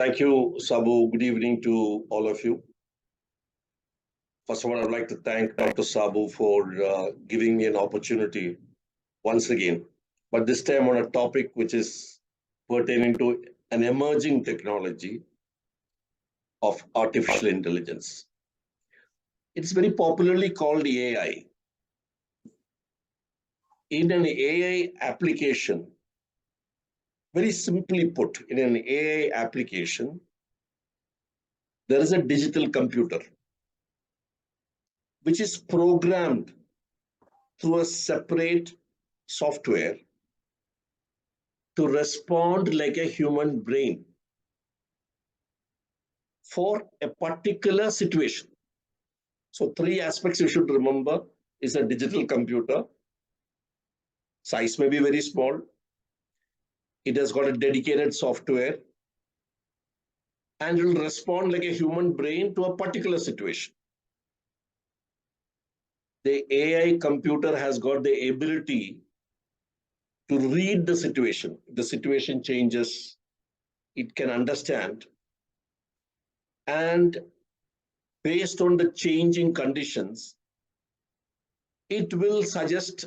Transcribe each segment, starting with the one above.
Thank you, Sabu. Good evening to all of you. First of all, I'd like to thank Dr. Sabu for giving me an opportunity once again, but this time on a topic which is pertaining to an emerging technology of artificial intelligence. It's very popularly called AI. In an AI application, very simply put, in an AI application, there is a digital computer which is programmed through a separate software to respond like a human brain for a particular situation. So three aspects you should remember is a digital computer. Size may be very small. It has got a dedicated software and it will respond like a human brain to a particular situation. The AI computer has got the ability to read the situation. If the situation changes, it can understand. And based on the changing conditions, it will suggest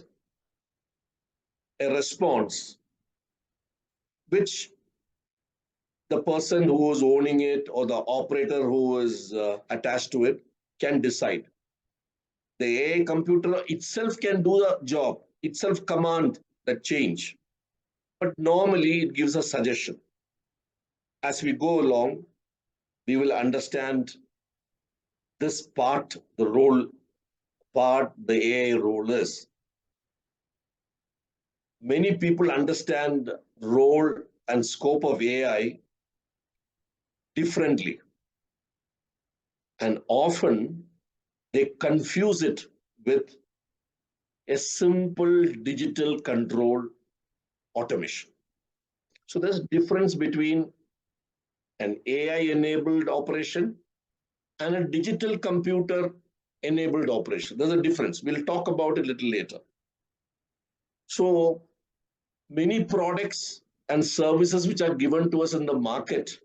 a response which the person who is owning it or the operator who is attached to it can decide. The AI computer itself can do the job, itself command the change, but normally it gives a suggestion. As we go along, we will understand this part, the role part the AI role is. Many people understand role and scope of AI differently. And often they confuse it with a simple digital control automation. So there's a difference between an AI-enabled operation and a digital computer-enabled operation. There's a difference. We'll talk about it a little later. So many products and services which are given to us in the market,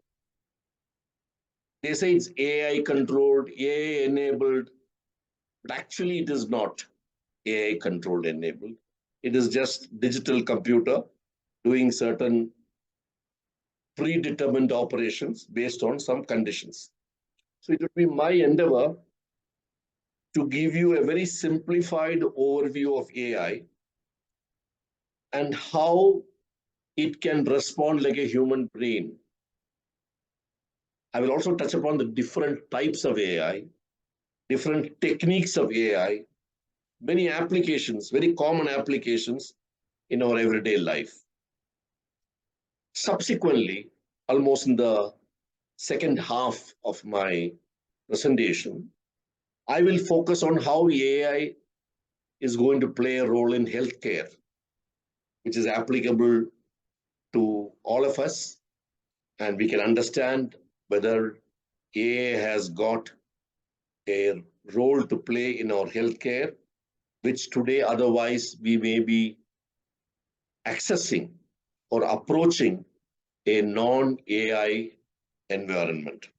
they say it's AI controlled, AI enabled, but actually it is not AI controlled enabled. It is just digital computer doing certain predetermined operations based on some conditions. So it would be my endeavor to give you a very simplified overview of AI and how it can respond like a human brain. I will also touch upon the different types of AI, different techniques of AI, many applications, very common applications in our everyday life. Subsequently, almost in the second half of my presentation, I will focus on how AI is going to play a role in healthcare, which is applicable to all of us, and we can understand whether AI has got a role to play in our healthcare, which today otherwise we may be accessing or approaching a non-AI environment.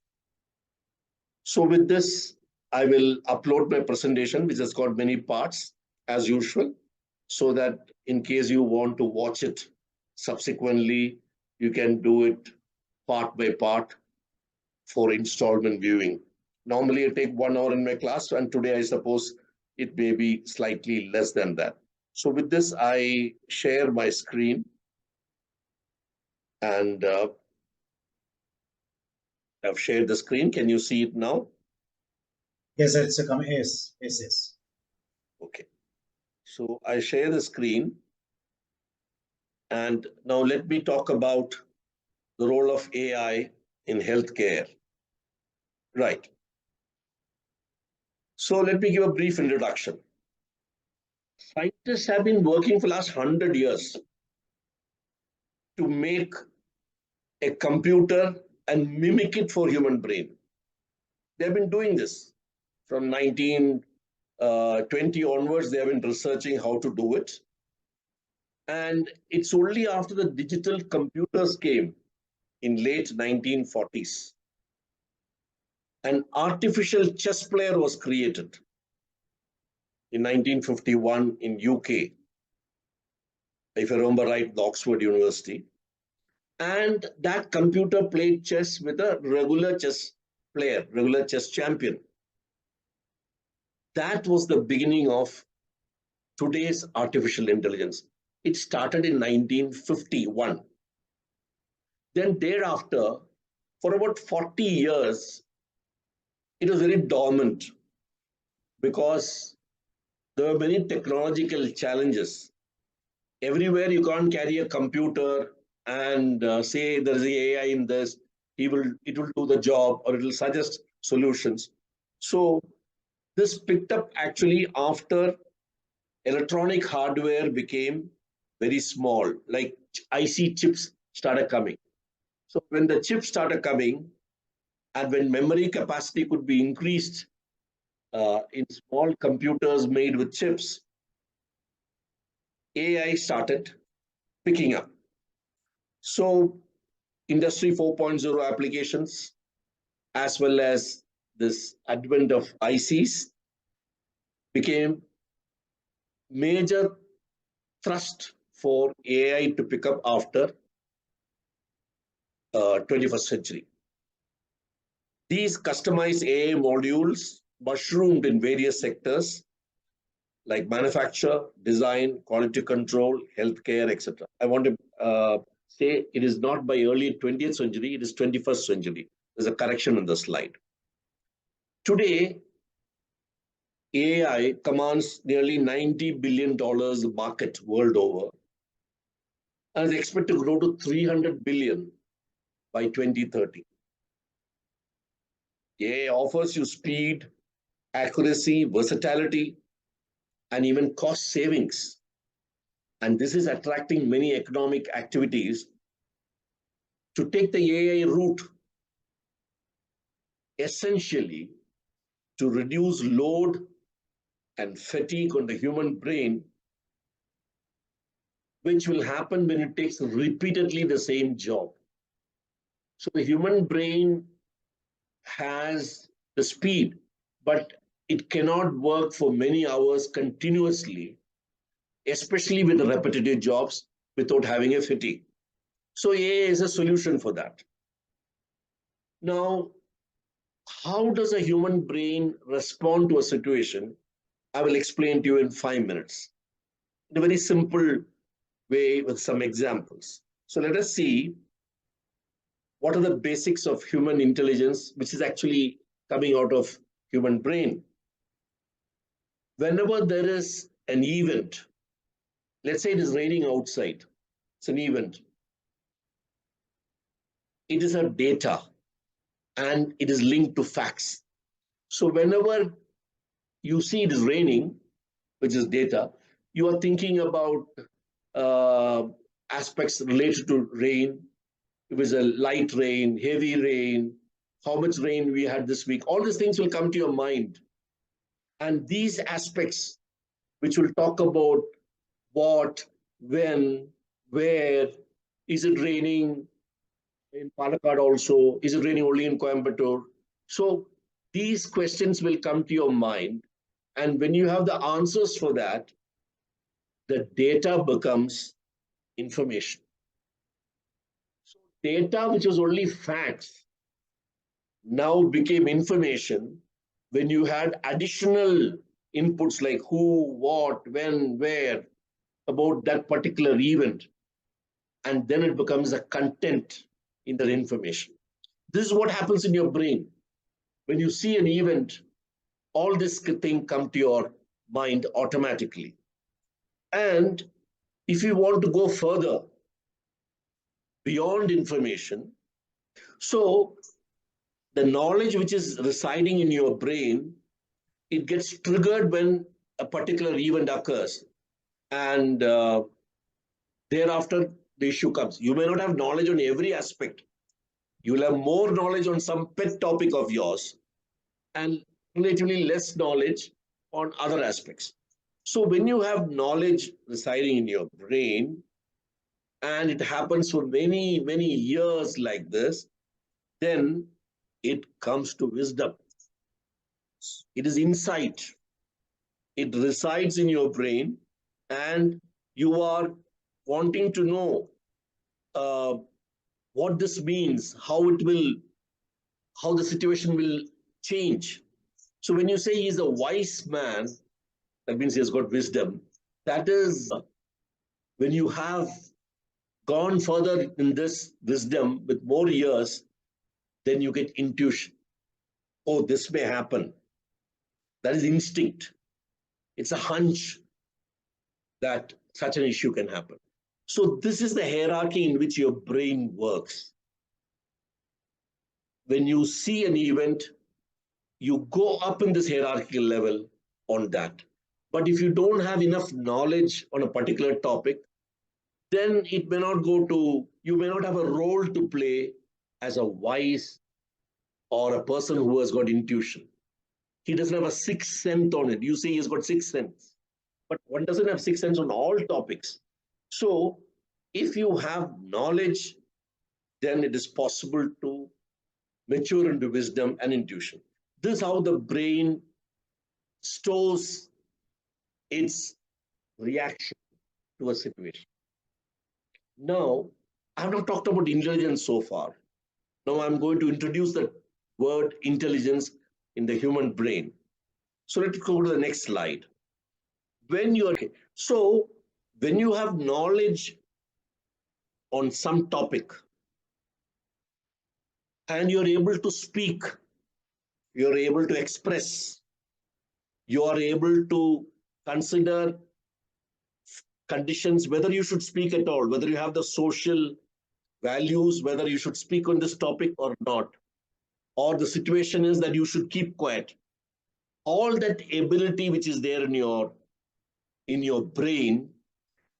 So with this, I will upload my presentation, which has got many parts as usual, so that in case you want to watch it subsequently, you can do it part by part for installment viewing. Normally I take 1 hour in my class, and today I suppose it may be slightly less than that. So with this, I share my screen, and I've shared the screen. Can you see it now? Yes, it's a come. Yes. Okay. So I share the screen, and now let me talk about the role of AI in healthcare. Right. So let me give a brief introduction. Scientists have been working for the last 100 years to make a computer and mimic it for human brain. They've been doing this from 1920 onwards. They have been researching how to do it. And it's only after the digital computers came in late 1940s. An artificial chess player was created in 1951 in UK, if I remember right, the Oxford University. And that computer played chess with a regular chess player, regular chess champion. That was the beginning of today's artificial intelligence. It started in 1951. Then thereafter, for about 40 years, it was very dormant because there were many technological challenges. Everywhere you can't carry a computer and say there's AI in this, it will do the job or it will suggest solutions. So this picked up actually after electronic hardware became very small, like IC chips started coming. So when the chips started coming and when memory capacity could be increased in small computers made with chips, AI started picking up. So Industry 4.0 applications, as well as this advent of ICs, became major thrust for AI to pick up after 21st century. These customized AI modules mushroomed in various sectors like manufacture, design, quality control, healthcare, etc. I want to say it is not by early 20th century, it is 21st century. There's a correction in the slide. Today, AI commands nearly $90 billion market world over and is expected to grow to 300 billion by 2030. AI offers you speed, accuracy, versatility, and even cost savings. And this is attracting many economic activities to take the AI route, essentially to reduce load and fatigue on the human brain, which will happen when it takes repeatedly the same job. So the human brain has the speed, but it cannot work for many hours continuously, especially with the repetitive jobs, without having a fatigue. So AI is a solution for that. Now, how does a human brain respond to a situation? I will explain to you in 5 minutes in a very simple way with some examples. So let us see what are the basics of human intelligence, which is actually coming out of human brain. Whenever there is an event, let's say it is raining outside, it's an event. It is a data and it is linked to facts. So whenever you see it is raining, which is data, you are thinking about uh, aspects related to rain. It was a light rain, heavy rain, how much rain we had this week. All these things will come to your mind. And these aspects, which will talk about what, when, where, is it raining in Palakkad also? Is it raining only in Coimbatore? So these questions will come to your mind. And when you have the answers for that, the data becomes information. So data, which was only facts, now became information when you had additional inputs like who, what, when, where about that particular event. And then it becomes a content in that information. This is what happens in your brain. When you see an event, all this thing come to your mind automatically. And if you want to go further beyond information, so the knowledge which is residing in your brain, it gets triggered when a particular event occurs. And thereafter, the issue comes. You may not have knowledge on every aspect. You will have more knowledge on some pet topic of yours and relatively less knowledge on other aspects. So when you have knowledge residing in your brain, and it happens for many, many years like this, then it comes to wisdom. It is insight. It resides in your brain, and you are wanting to know uh, what this means, how the situation will change. So when you say he's a wise man, that means he has got wisdom. That is when you have gone further in this wisdom with more years, then you get intuition. Oh, this may happen. That is instinct. It's a hunch that such an issue can happen. So this is the hierarchy in which your brain works. When you see an event, you go up in this hierarchical level on that. But if you don't have enough knowledge on a particular topic, then it may not go to, you may not have a role to play as a wise or a person who has got intuition. He doesn't have a sixth sense on it. You say he's got sixth sense, but one doesn't have sixth sense on all topics. So if you have knowledge, then it is possible to mature into wisdom and intuition. This is how the brain stores its reaction to a situation. Now, I have not talked about intelligence so far. Now I'm going to introduce the word intelligence in the human brain. So let's go to the next slide. When you are so when you have knowledge on some topic and you're able to speak, you're able to express, you are able to consider conditions, whether you should speak at all, whether you have the social values, whether you should speak on this topic or not, or the situation is that you should keep quiet. All that ability which is there in your brain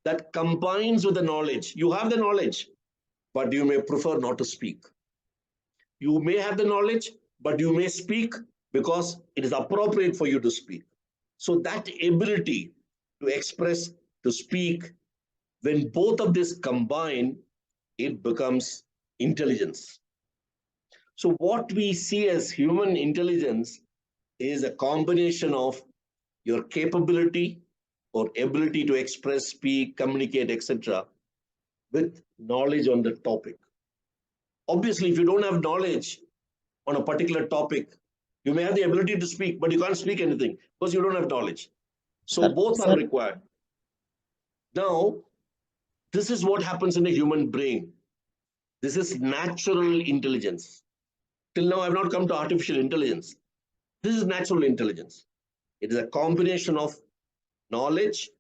that combines with the knowledge. You have the knowledge, but you may prefer not to speak. You may have the knowledge, but you may speak because it is appropriate for you to speak. So that ability to express, to speak, when both of this combine, it becomes intelligence. So what we see as human intelligence is a combination of your capability or ability to express, speak, communicate, etc., with knowledge on the topic. Obviously, if you don't have knowledge on a particular topic, you may have the ability to speak, but you can't speak anything because you don't have knowledge. So both are required. Now, this is what happens in a human brain. This is natural intelligence. Till now, I've not come to artificial intelligence. This is natural intelligence. It is a combination of knowledge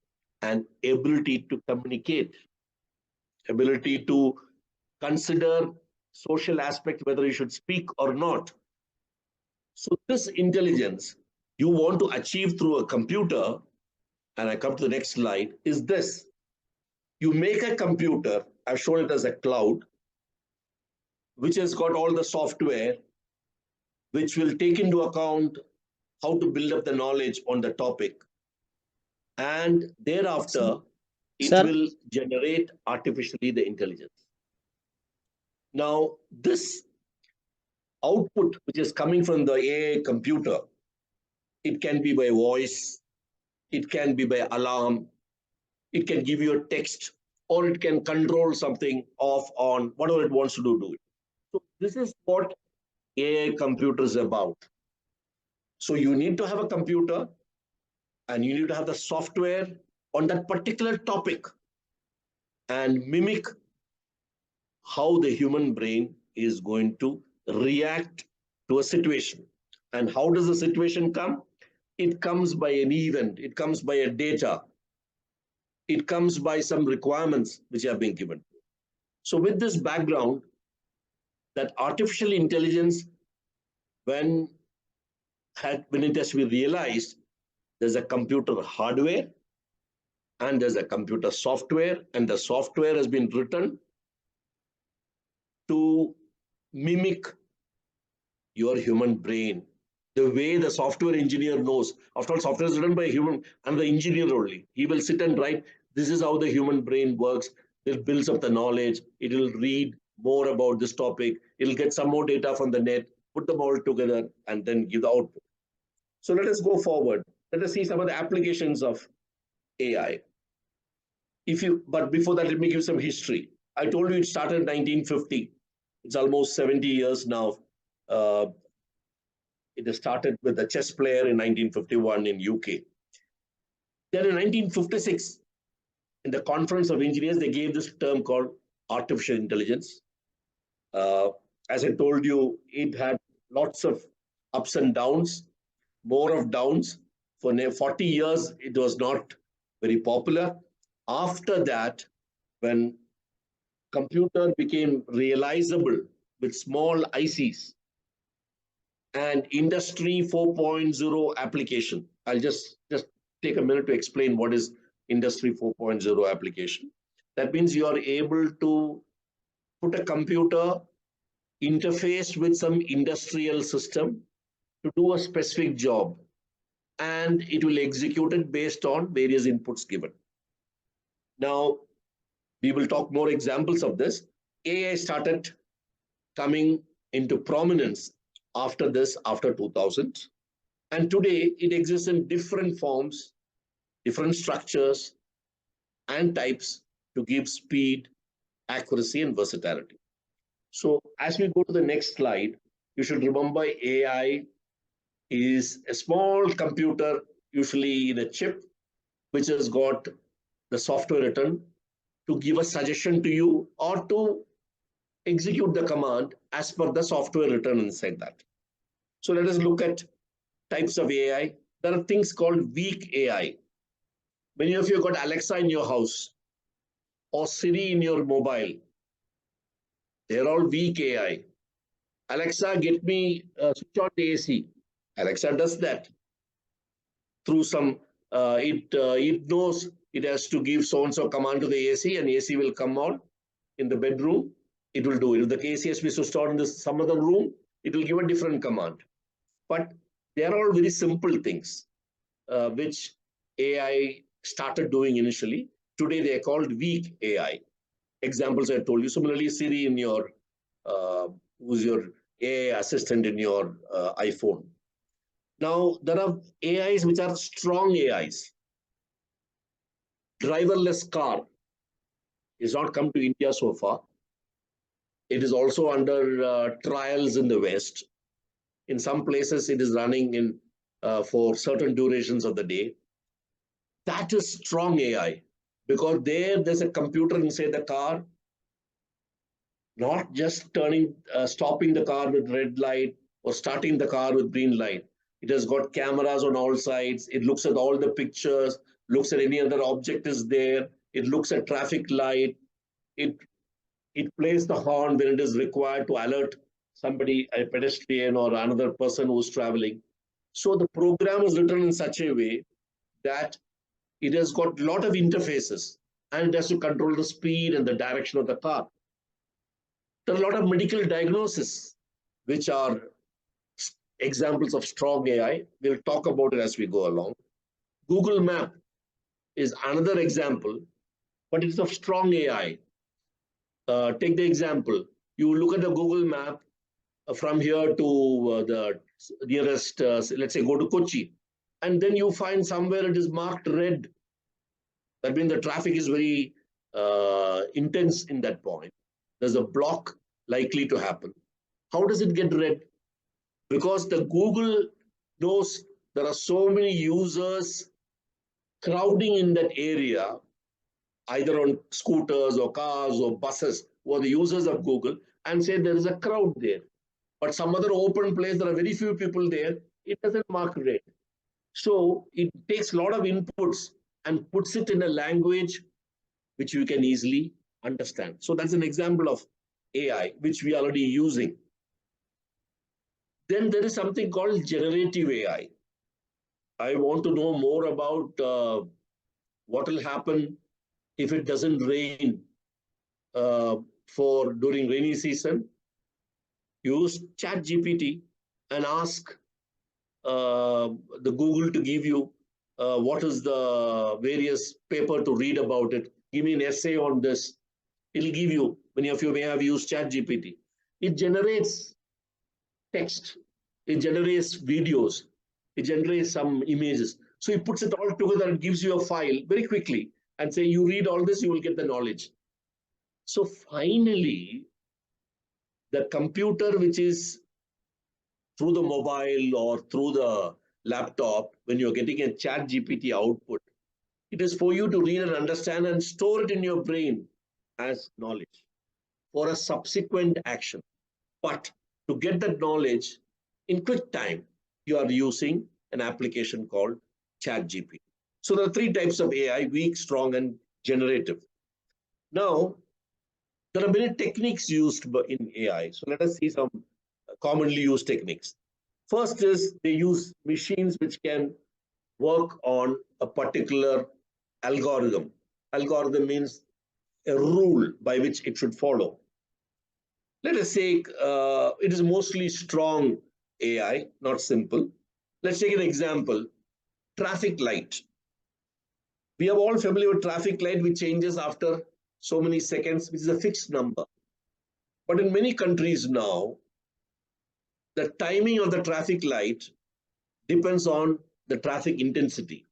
and ability to communicate, ability to consider social aspect, whether you should speak or not. So this intelligence you want to achieve through a computer, and I come to the next slide, is this. You make a computer, I've shown it as a cloud, which has got all the software, which will take into account how to build up the knowledge on the topic. And thereafter, it will generate artificially the intelligence. Now, this output, which is coming from the AI computer, it can be by voice, it can be by alarm, it can give you a text, or it can control something off, on, whatever it wants to do it. So this is what AI computer is about. So you need to have a computer and you need to have the software on that particular topic and mimic how the human brain is going to react to a situation. And how does the situation come? It comes by an event, it comes by a data, it comes by some requirements which have been given. So with this background, that artificial intelligence, when it has to be realized, there's a computer hardware and there's a computer software, and the software has been written to mimic your human brain. The way the software engineer knows, after all, software is written by a human and the engineer only. He will sit and write, this is how the human brain works. It builds up the knowledge. It will read more about this topic. It'll get some more data from the net, put them all together, and then give the output. So let us go forward. Let us see some of the applications of AI. But before that, let me give some history. I told you it started in 1950. It's almost 70 years now. Uh, it started with a chess player in 1951 in UK. Then in 1956, in the Conference of Engineers, they gave this term called artificial intelligence. Uh, as I told you, it had lots of ups and downs, more of downs. For 40 years, it was not very popular. After that, when computer became realizable with small ICs and industry 4.0 application, I'll just take a minute to explain what is industry 4.0 application. That means you are able to put a computer interface with some industrial system to do a specific job, and it will execute it based on various inputs given. Now, we will talk more examples of this. AI started coming into prominence after this, after 2000. And today it exists in different forms, different structures and types to give speed, accuracy, and versatility. So as we go to the next slide, you should remember AI is a small computer, usually in a chip, which has got the software written to give a suggestion to you or to execute the command as per the software written inside that. So let us look at types of AI. There are things called weak AI. Many of you have got Alexa in your house or Siri in your mobile. They're all weak AI. Alexa, get me switch on the AC. Alexa does that through some. It knows it has to give so and so command to the AC, and AC will come on in the bedroom. It will do it. If the AC has to be switched on in some other room, it will give a different command. But they are all very simple things, which AI started doing initially. Today they are called weak AI. Examples I told you. Similarly, Siri in your who's your AI assistant in your iPhone. Now there are AIs which are strong AIs. Driverless car is not come to India so far. It is also under trials in the West. In some places, it is running in for certain durations of the day. That is strong AI because there's a computer inside the car, not just stopping the car with red light or starting the car with green light. It has got cameras on all sides. It looks at all the pictures, looks at any other object is there. It looks at traffic light. It plays the horn when it is required to alert somebody, a pedestrian or another person who's traveling. So the program is written in such a way that it has got a lot of interfaces and it has to control the speed and the direction of the car. There are a lot of medical diagnosis, which are examples of strong AI. We'll talk about it as we go along. Google Map is another example, but it's of strong AI. Take the example. You look at the Google Map from here to the nearest, let's say, go to Kochi, and then you find somewhere it is marked red. That means the traffic is very intense in that point. There's a block likely to happen. How does it get red? Because the Google knows there are so many users crowding in that area, either on scooters or cars or buses, who are the users of Google, and say there is a crowd there. But some other open place, there are very few people there, it doesn't mark red. So it takes a lot of inputs and puts it in a language which you can easily understand. So that's an example of AI, which we are already using. Then there is something called generative AI. I want to know more about what will happen if it doesn't rain during rainy season. Use ChatGPT and ask the Google to give you what is the various paper to read about it. Give me an essay on this. It'll give you, many of you may have used ChatGPT. It generates text, it generates videos, it generates some images. So it puts it all together and gives you a file very quickly and say, you read all this, you will get the knowledge. So finally, the computer, which is through the mobile or through the laptop, when you're getting a chat GPT output, it is for you to read and understand and store it in your brain as knowledge for a subsequent action. But to get that knowledge in quick time, you are using an application called ChatGPT. So there are three types of AI: weak, strong, and generative. Now, there are many techniques used in AI. So let us see some commonly used techniques. First is they use machines which can work on a particular algorithm. Algorithm means a rule by which it should follow. Let us say it is mostly strong AI, not simple. Let's take an example. Traffic light. We are all familiar with traffic light, which changes after so many seconds, which is a fixed number. But in many countries now, the timing of the traffic light depends on the traffic intensity.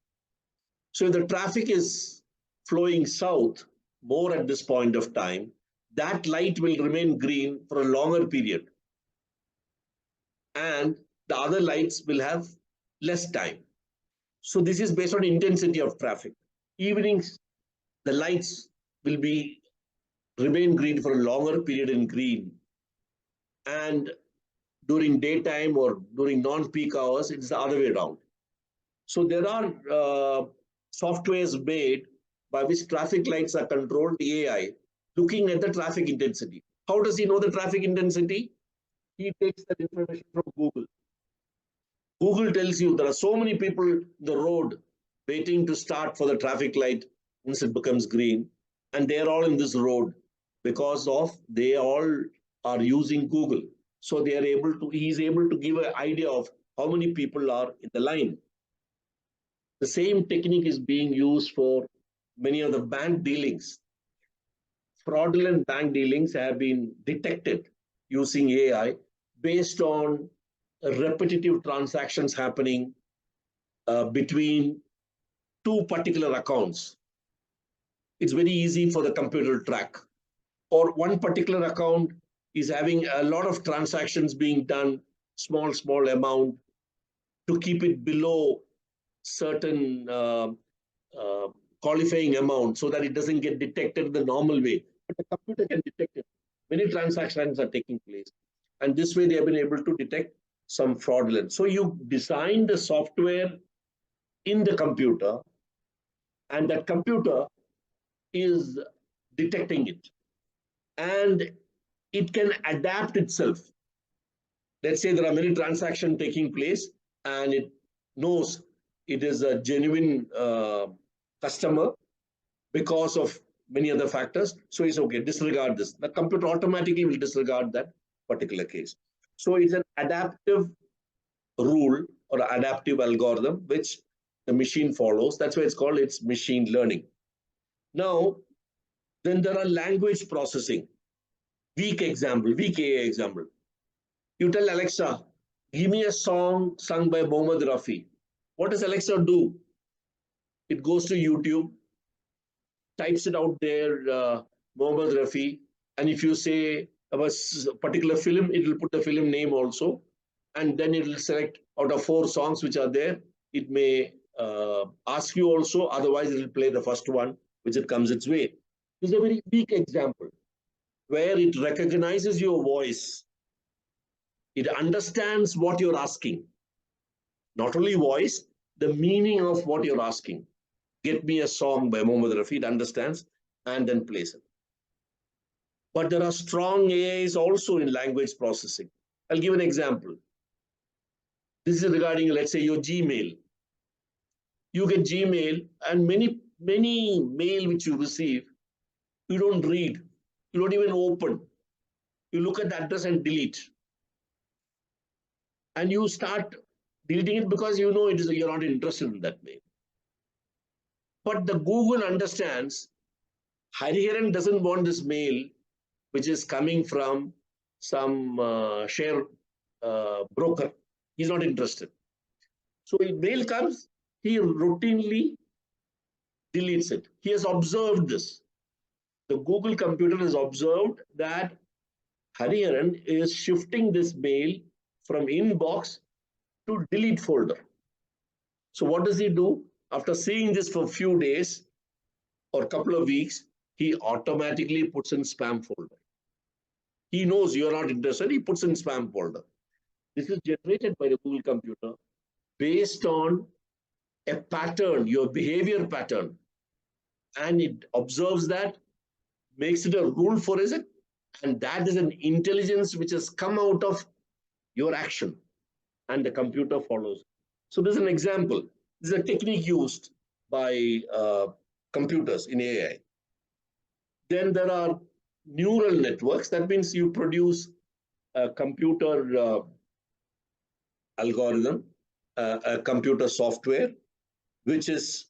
So if the traffic is flowing south more at this point of time, that light will remain green for a longer period. And the other lights will have less time. So this is based on intensity of traffic. Evenings, the lights will be remain green for a longer period in green. And during daytime or during non-peak hours, it's the other way around. So there are softwares made by which traffic lights are controlled, the AI, looking at the traffic intensity. How does he know the traffic intensity? He takes that information from Google. Google tells you there are so many people in the road waiting to start for the traffic light once it becomes green, and they're all in this road because of they all are using Google. So they are able to, he's able to give an idea of how many people are in the line. The same technique is being used for many of the bank dealings. Fraudulent bank dealings have been detected using AI based on repetitive transactions happening between two particular accounts. It's very easy for the computer to track. Or one particular account is having a lot of transactions being done, small amount, to keep it below certain qualifying amount so that it doesn't get detected the normal way. But the computer can detect it. Many transactions are taking place. And this way they have been able to detect some fraudulence. So you design the software in the computer, and that computer is detecting it. And it can adapt itself. Let's say there are many transactions taking place, and it knows it is a genuine customer because of many other factors. So it's okay, disregard this. The computer automatically will disregard that particular case. So it's an adaptive rule or adaptive algorithm which the machine follows. That's why it's machine learning. Now, then there are language processing. Weak AI example. You tell Alexa, give me a song sung by Mohammed Rafi. What does Alexa do? It goes to YouTube, types it out there, Mohammed Rafi, and if you say a particular film, it will put the film name also, and then it will select out of 4 songs which are there. It may ask you also, otherwise it will play the first one, which it comes its way. This is a very weak example where it recognizes your voice. It understands what you're asking. Not only voice, the meaning of what you're asking. Get me a song by Mohammed Rafi, it understands and then plays it. But there are strong AIs also in language processing. I'll give an example. This is regarding, let's say, your Gmail. You get Gmail, and many mail which you receive, you don't read. You don't even open. You look at the address and delete. And you start deleting it because you know you're not interested in that mail. But the Google understands Hariharan doesn't want this mail, which is coming from some share broker. He's not interested. So a mail comes, he routinely deletes it. He has observed this. The Google computer has observed that Hariharan is shifting this mail from inbox to delete folder. So what does he do? After seeing this for a few days or a couple of weeks, he automatically puts in spam folder. He knows you're not interested, he puts in spam folder. This is generated by the Google computer based on a pattern, your behavior pattern. And it observes that, makes it a rule for it, and that is an intelligence which has come out of your action, and the computer follows. So this is an example. This is a technique used by computers in AI. Then there are neural networks. That means you produce a computer algorithm, a computer software, which is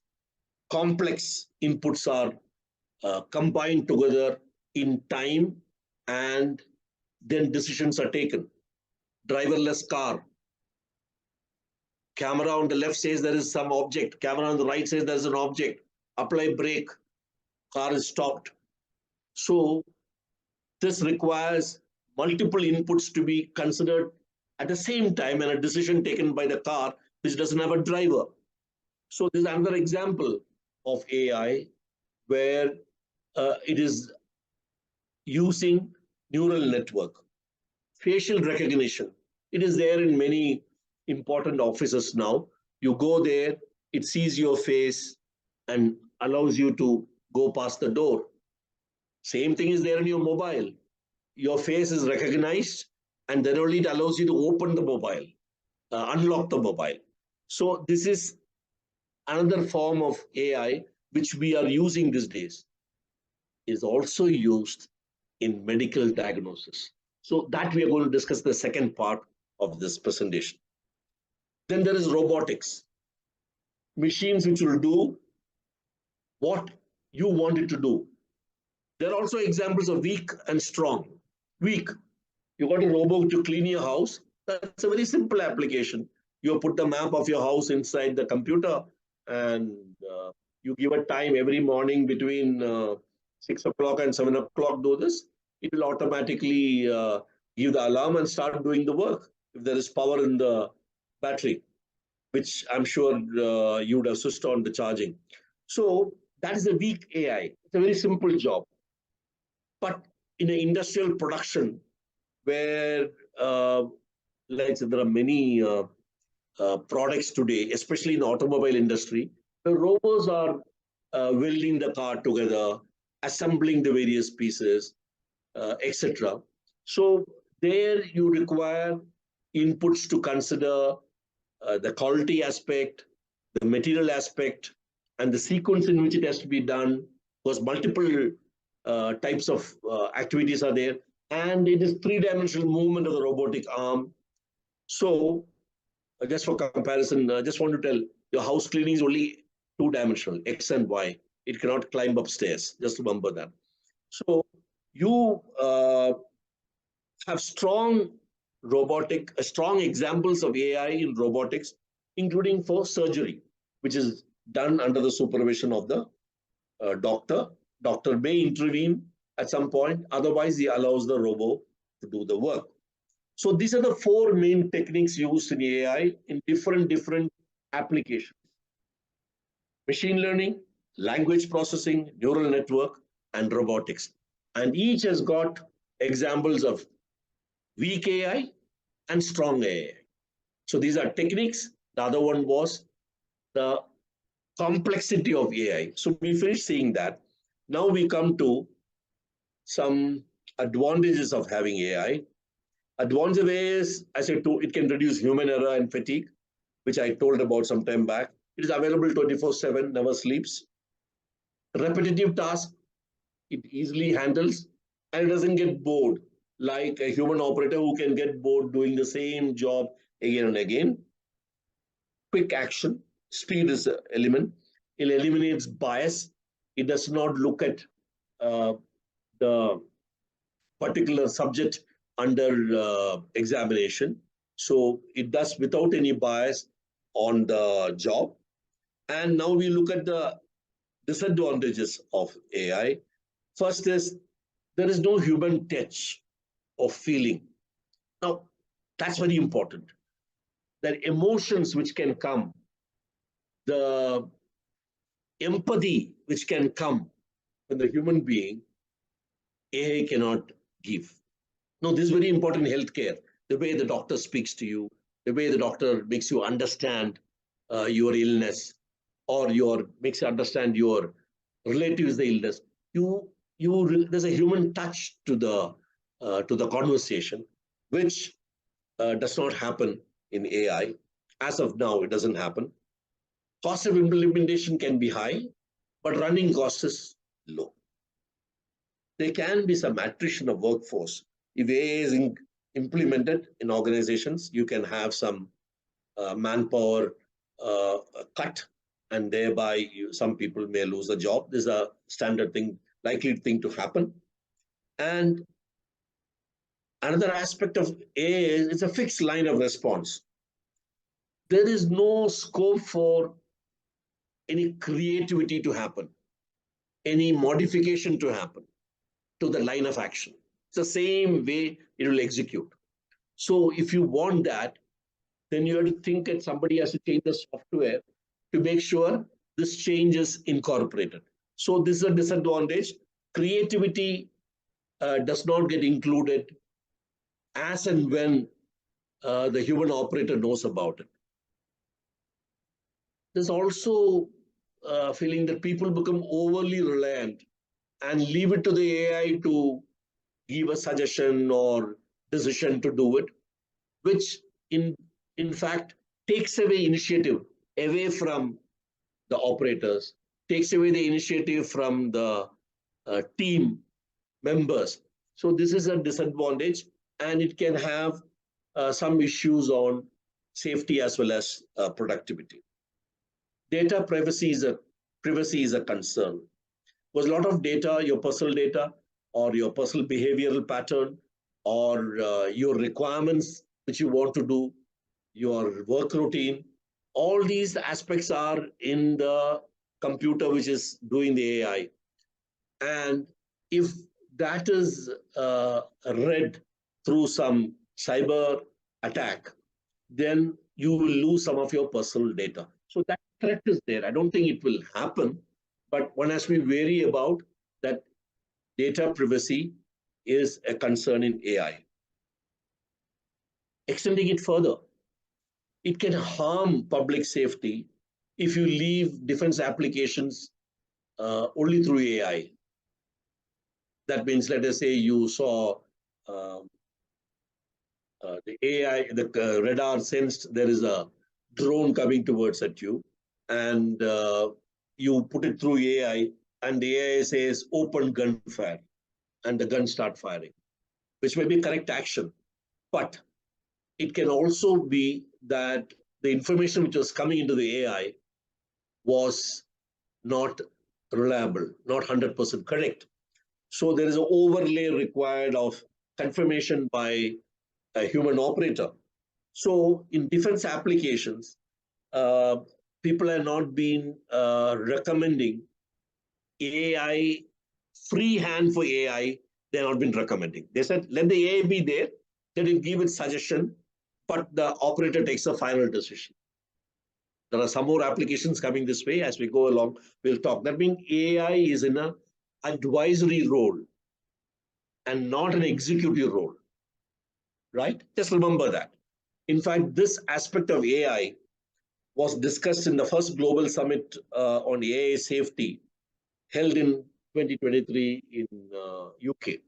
complex inputs are combined together in time, and then decisions are taken. Driverless car. Camera on the left says there is some object. Camera on the right says there is an object. Apply brake. Car is stopped. So this requires multiple inputs to be considered at the same time, and a decision taken by the car which doesn't have a driver. So this is another example of AI where it is using neural network. Facial recognition. It is there in many important offices now. You go there, it sees your face and allows you to go past the door. Same thing is there in your mobile. Your face is recognized, and then only it allows you to open the mobile, unlock the mobile. So this is another form of AI which we are using these days. Is also used in medical diagnosis. So that we are going to discuss the second part of this presentation. Then there is robotics. Machines which will do what you want it to do. There are also examples of weak and strong. Weak, you got a robot to clean your house. That's a very simple application. You put the map of your house inside the computer, and you give a time every morning between 6 o'clock and 7 o'clock, do this. It will automatically give the alarm and start doing the work if there is power in the battery, which I'm sure you would have switched on the charging. So that is a weak AI. It's a very simple job. But in an industrial production where, like there are many products today, especially in the automobile industry, the robots are welding the car together, assembling the various pieces, etc. So there you require inputs to consider the quality aspect, the material aspect, and the sequence in which it has to be done, because multiple types of activities are there. And it is three-dimensional movement of the robotic arm. So just for comparison, I just want to tell your house cleaning is only two-dimensional, X and Y. It cannot climb upstairs. Just remember that. So you have strong examples of AI in robotics, including for surgery, which is done under the supervision of the doctor. Doctor may intervene at some point. Otherwise, he allows the robot to do the work. So these are the four main techniques used in AI in different applications. Machine learning, language processing, neural network, and robotics. And each has got examples of weak AI and strong AI. So these are techniques. The other one was the complexity of AI. So we finished seeing that. Now we come to some advantages of having AI. Advantage is, as I told, it can reduce human error and fatigue, which I told about some time back. It is available 24/7, never sleeps. Repetitive task, it easily handles, and it doesn't get bored like a human operator who can get bored doing the same job again and again. Quick action, speed is an element. It eliminates bias. It does not look at the particular subject under examination. So it does without any bias on the job. And now we look at the disadvantages of AI. First is there is no human touch of feeling. Now, that's very important. That emotions which can come, the empathy which can come from the human being, AI cannot give. No, this is very important in healthcare. The way the doctor speaks to you, the way the doctor makes you understand your illness, or your makes you understand your relatives the illness. There's a human touch to the conversation, which does not happen in AI. As of now, it doesn't happen. Cost of implementation can be high, but running cost is low. There can be some attrition of workforce. If AI is implemented in organizations, you can have some manpower cut, and thereby some people may lose a job. This is a standard thing, likely thing to happen. And another aspect of AI is it's a fixed line of response. There is no scope for any creativity to happen, any modification to happen to the line of action. It's the same way it will execute. So if you want that, then you have to think that somebody has to change the software to make sure this change is incorporated. So this is a disadvantage. Creativity does not get included as and when the human operator knows about it. There's also a feeling that people become overly reliant and leave it to the AI to give a suggestion or decision to do it, which in fact takes away initiative away from the operators, takes away the initiative from the team members. So this is a disadvantage, and it can have some issues on safety as well as productivity. Data privacy is a concern. Because a lot of data, your personal data, or your personal behavioral pattern, or your requirements which you want to do, your work routine, all these aspects are in the computer which is doing the AI. And if that is read through some cyber attack, then you will lose some of your personal data. So that threat is there. I don't think it will happen, but one has to be wary about that. Data privacy is a concern in AI. Extending it further, it can harm public safety if you leave defense applications only through AI. That means, let us say you saw the AI, the radar sensed there is a drone coming towards at you, and you put it through AI, and the AI says open gunfire, and the gun start firing, which may be correct action, but it can also be that the information which was coming into the AI was not reliable, not 100% correct. So there is an overlay required of confirmation by a human operator. So in defense applications, people have not been recommending AI, free hand for AI, they have not been recommending. They said, let the AI be there, let it give its suggestion, but the operator takes a final decision. There are some more applications coming this way. As we go along, we'll talk. That means AI is in an advisory role and not an executive role, right? Just remember that. In fact, this aspect of AI was discussed in the first global summit on AI safety held in 2023 in UK.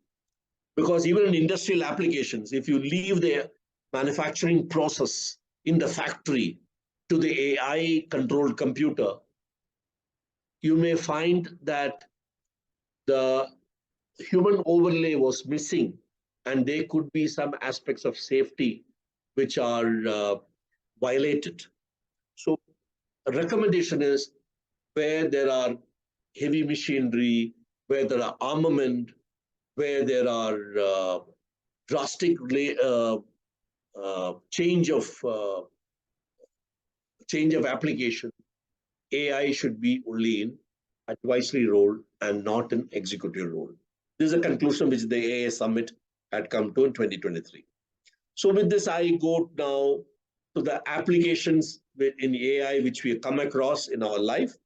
Because even in industrial applications, if you leave the manufacturing process in the factory to the AI controlled computer, you may find that the human overlay was missing, and there could be some aspects of safety which are violated. So a recommendation is where there are heavy machinery, where there are armament, where there are drastic change of application, AI should be only in advisory role and not an executive role. This is a conclusion which the AI Summit had come to in 2023. So with this, I go now to the applications in AI which we come across in our life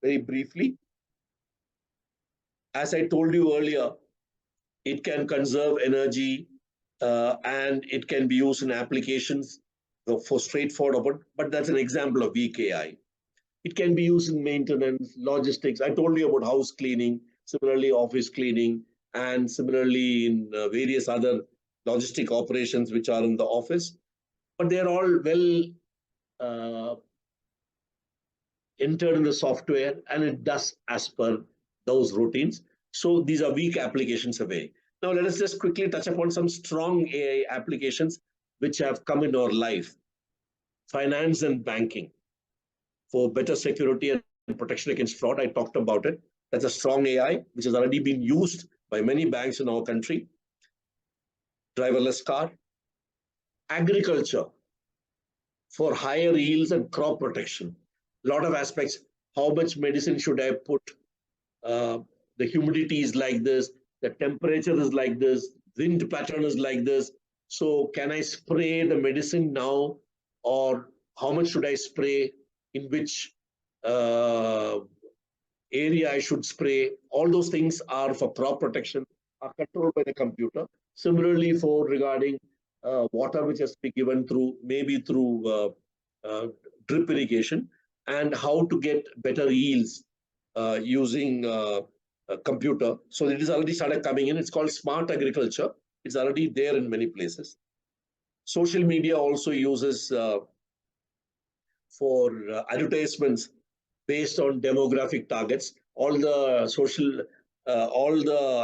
very briefly. As I told you earlier, it can conserve energy and it can be used in applications for straightforward, but that's an example of weak AI. It can be used in maintenance, logistics. I told you about house cleaning, similarly office cleaning, and similarly in various other logistic operations which are in the office. But they're all well entered in the software and it does as per those routines. So these are weak applications away. Now let us just quickly touch upon some strong AI applications which have come in our life. Finance and banking. For better security and protection against fraud, I talked about it. That's a strong AI which has already been used by many banks in our country. Driverless car. Agriculture. For higher yields and crop protection. A lot of aspects. How much medicine should I put? The humidity is like this, the temperature is like this, wind pattern is like this. So can I spray the medicine now, or how much should I spray, in which area I should spray? All those things are for crop protection, are controlled by the computer. Similarly, for regarding water which has to be given through, maybe through drip irrigation, and how to get better yields using a computer. So it is already started coming in. It's called smart agriculture. It's already there in many places. Social media also uses for advertisements based on demographic targets. All the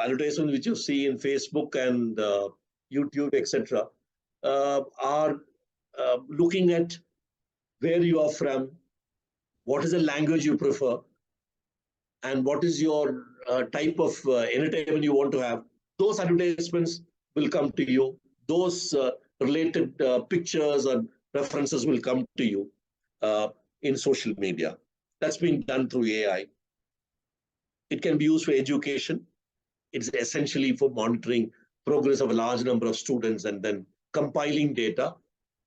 advertisements which you see in Facebook and YouTube, etc., are looking at where you are from, what is the language you prefer, and what is your type of entertainment you want to have. Those advertisements will come to you. Those related pictures and references will come to you in social media. That's being done through AI. It can be used for education. It's essentially for monitoring progress of a large number of students and then compiling data.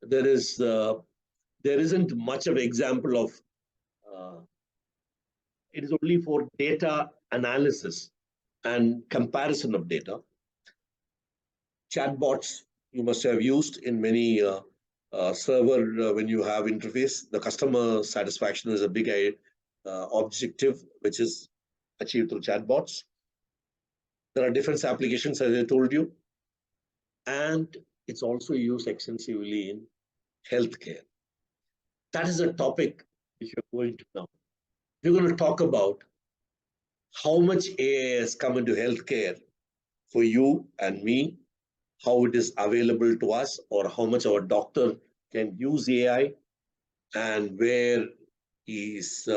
There isn't much of an example of it is only for data analysis and comparison of data. Chatbots you must have used in many server when you have interface. The customer satisfaction is a big objective which is achieved through chatbots. There are different applications, as I told you, and it's also used extensively in healthcare. That is a topic which we're going to now. We're going to talk about how much AI has come into healthcare for you and me, how it is available to us, or how much our doctor can use AI, and where he is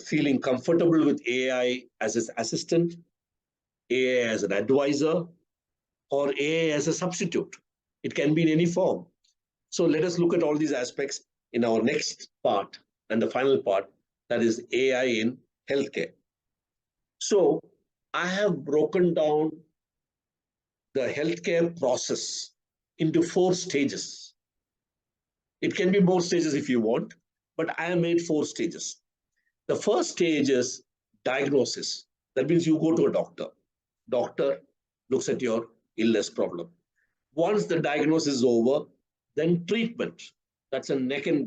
feeling comfortable with AI as his assistant, AI as an advisor, or AI as a substitute. It can be in any form. So let us look at all these aspects in our next part and the final part, that is AI in healthcare. So I have broken down the healthcare process into 4 stages. It can be more stages if you want, but I have made 4 stages. The first stage is diagnosis. That means you go to a doctor. Doctor looks at your illness problem. Once the diagnosis is over, then treatment. That's a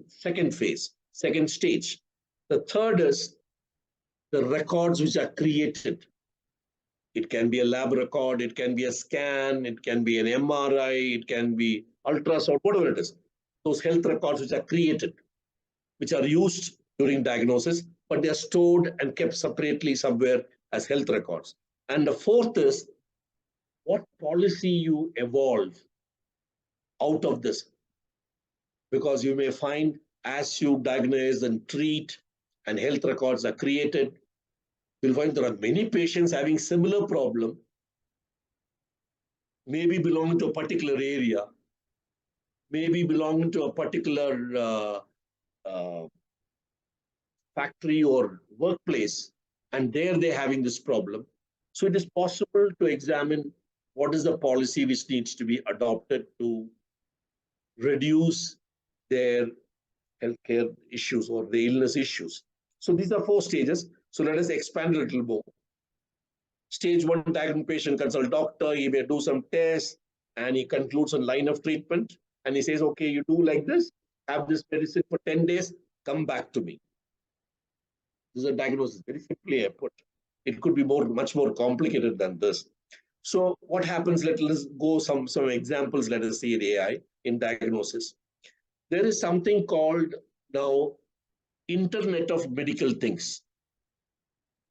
second phase, second stage. The third is the records which are created. It can be a lab record, it can be a scan, it can be an MRI, it can be ultrasound, whatever it is. Those health records which are created, which are used during diagnosis, but they are stored and kept separately somewhere as health records. And the fourth is what policy you evolve out of this. Because you may find as you diagnose and treat and health records are created, You'll find there are many patients having similar problem, maybe belonging to a particular area, maybe belonging to a particular uh, factory or workplace, and there they're having this problem. So it is possible to examine what is the policy which needs to be adopted to reduce their healthcare issues or the illness issues. So these are 4 stages. So let us expand a little more. Stage 1, diagnose patient, consult doctor, he may do some tests, and he concludes a line of treatment. And he says, okay, you do like this, have this medicine for 10 days, come back to me. This is a diagnosis, very simply I put. It could be much more complicated than this. So what happens, let us go some examples, let us see in AI, in diagnosis. There is something called now Internet of Medical Things,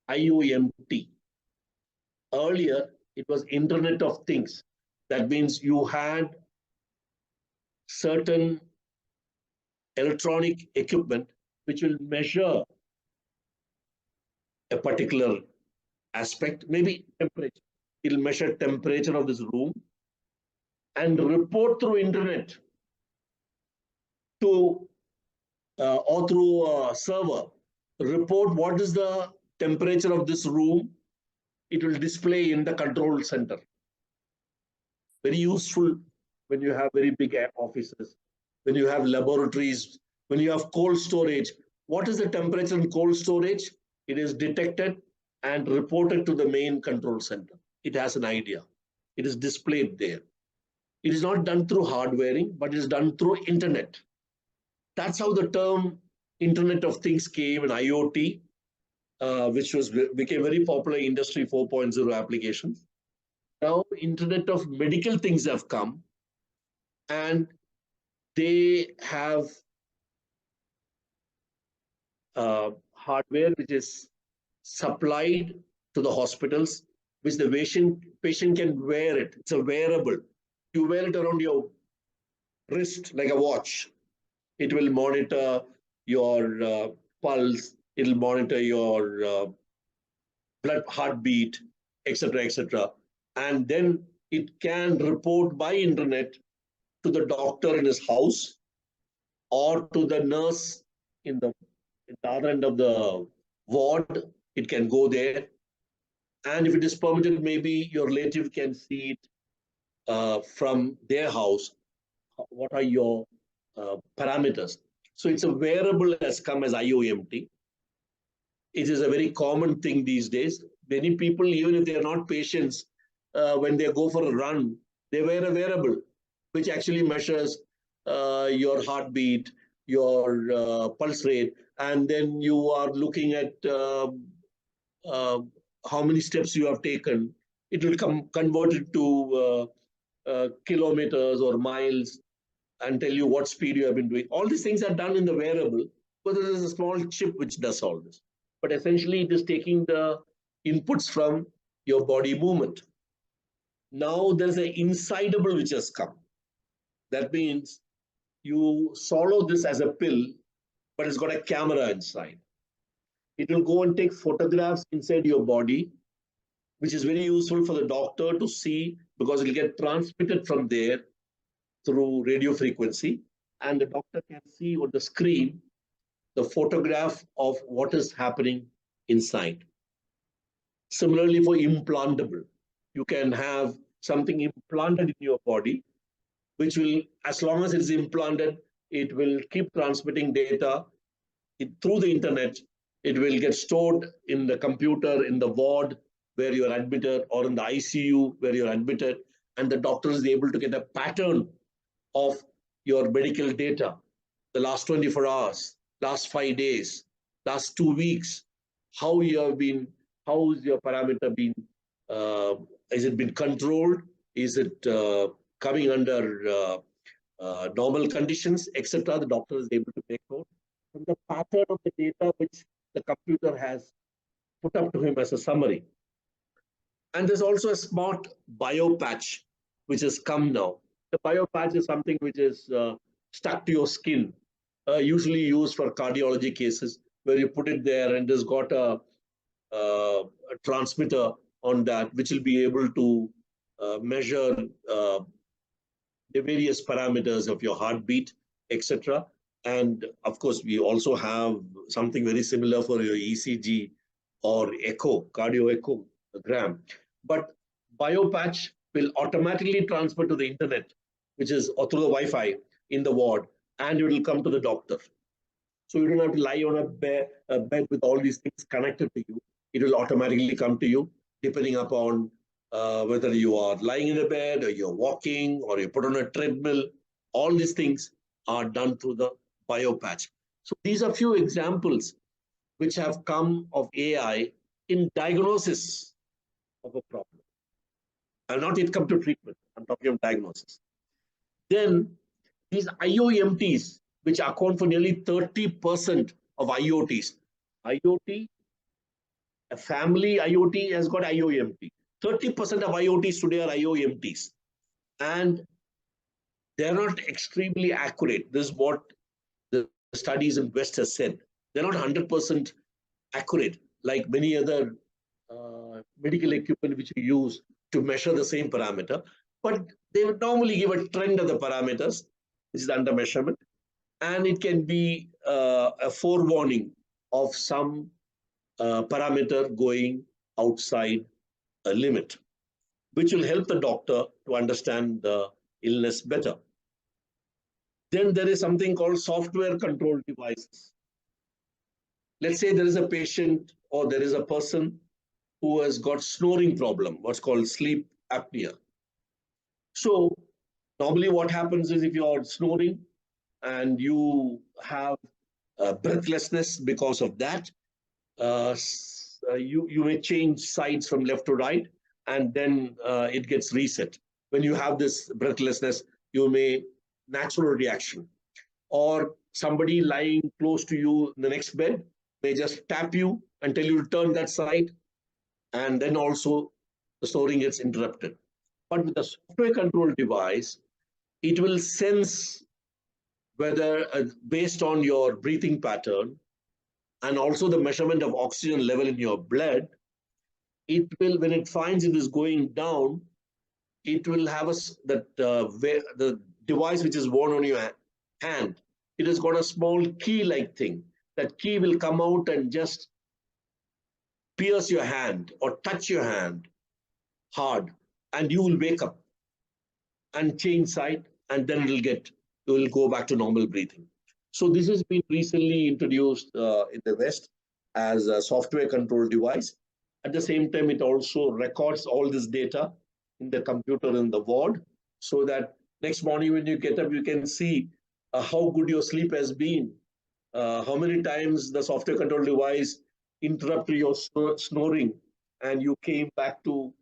IOMT. Earlier, it was Internet of Things. That means you had certain electronic equipment which will measure a particular aspect, maybe temperature. It'll measure temperature of this room and report through internet to or through a server, report what is the temperature of this room. It will display in the control center. Very useful when you have very big offices, when you have laboratories, when you have cold storage. What is the temperature in cold storage? It is detected and reported to the main control center. It has an idea. It is displayed there. It is not done through hardwaring, but it is done through internet. That's how the term Internet of Things came in IoT, which became very popular in Industry 4.0 applications. Now, Internet of Medical Things have come, and they have hardware which is supplied to the hospitals, which the patient can wear it. It's a wearable. You wear it around your wrist like a watch. It will monitor your pulse. It'll monitor your blood heartbeat, etc., etc. And then it can report by internet to the doctor in his house or to the nurse in the other end of the ward. It can go there. And if it is permitted, maybe your relative can see it from their house. What are your parameters? So it's a wearable has come as IOMT. It is a very common thing these days. Many people, even if they are not patients, when they go for a run, they wear a wearable, which actually measures your heartbeat, your pulse rate, and then you are looking at how many steps you have taken. It will come converted to kilometers or miles and tell you what speed you have been doing. All these things are done in the wearable, but there is a small chip which does all this. But essentially, it is taking the inputs from your body movement. Now there's an insidable which has come. That means you swallow this as a pill, but it's got a camera inside. It will go and take photographs inside your body, which is very useful for the doctor to see because it will get transmitted from there through radio frequency, and the doctor can see on the screen the photograph of what is happening inside. Similarly, for implantable, you can have something implanted in your body, which will, as long as it's implanted, it will keep transmitting data through the internet. It will get stored in the computer, in the ward where you're admitted, or in the ICU where you're admitted, and the doctor is able to get a pattern of your medical data, the last 24 hours, last 5 days, last 2 weeks, how you have been, how is your parameter been, is it been controlled? Is it coming under normal conditions, etc. The doctor is able to make note from the pattern of the data which the computer has put up to him as a summary. And there's also a smart bio patch which has come now. The bio patch is something which is stuck to your skin, usually used for cardiology cases, where you put it there and it's got a a transmitter on that, which will be able to measure the various parameters of your heartbeat, etc. And of course, we also have something very similar for your ECG or echo, cardio echogram. But BioPatch will automatically transfer to the internet, which is or through the Wi-Fi in the ward, and it will come to the doctor. So you don't have to lie on a bed with all these things connected to you. It will automatically come to you, depending upon whether you are lying in a bed or you're walking or you put on a treadmill. All these things are done through the BioPatch. So these are few examples which have come of AI in diagnosis of a problem. I've not yet come to treatment. I'm talking of diagnosis. Then these IOMTs, which account for nearly 30% of IoTs. IoT, a family IoT has got IOMT. 30% of IoTs today are IOMTs. And they're not extremely accurate. This is what the studies in West has said. They're not 100% accurate, like many other medical equipment which we use to measure the same parameter. But they would normally give a trend of the parameters, which is under measurement. And it can be a forewarning of some parameter going outside a limit, which will help the doctor to understand the illness better. Then there is something called software controlled devices. Let's say there is a patient or there is a person who has got snoring problem, what's called sleep apnea. So normally what happens is if you are snoring and you have breathlessness because of that, you may change sides from left to right, and then it gets reset. When you have this breathlessness, you may natural reaction. Or somebody lying close to you in the next bed may just tap you and tell you to turn that side, and then also the snoring gets interrupted. But with a software control device, it will sense whether based on your breathing pattern and also the measurement of oxygen level in your blood, it will, when it finds it is going down, it will have the device which is worn on your hand. It has got a small key-like thing. That key will come out and just pierce your hand or touch your hand hard, and you will wake up and change side, and then you will go back to normal breathing. So this has been recently introduced in the West as a software control device. At the same time, it also records all this data in the computer in the ward, so that next morning when you get up, you can see how good your sleep has been, how many times the software control device interrupted your snoring, and you came back to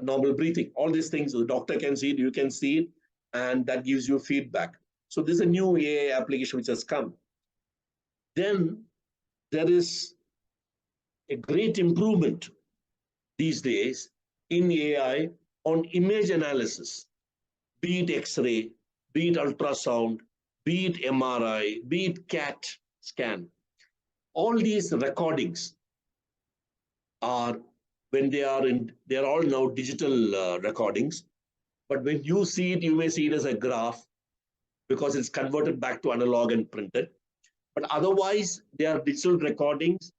normal breathing. All these things, the doctor can see it, you can see it, and that gives you feedback. So this is a new AI application which has come. Then there is a great improvement these days in AI on image analysis, be it X-ray, be it ultrasound, be it MRI, be it CAT scan. All these recordings are, when they are all now digital recordings. But when you see it, you may see it as a graph because it's converted back to analog and printed. But otherwise, they are digital recordings.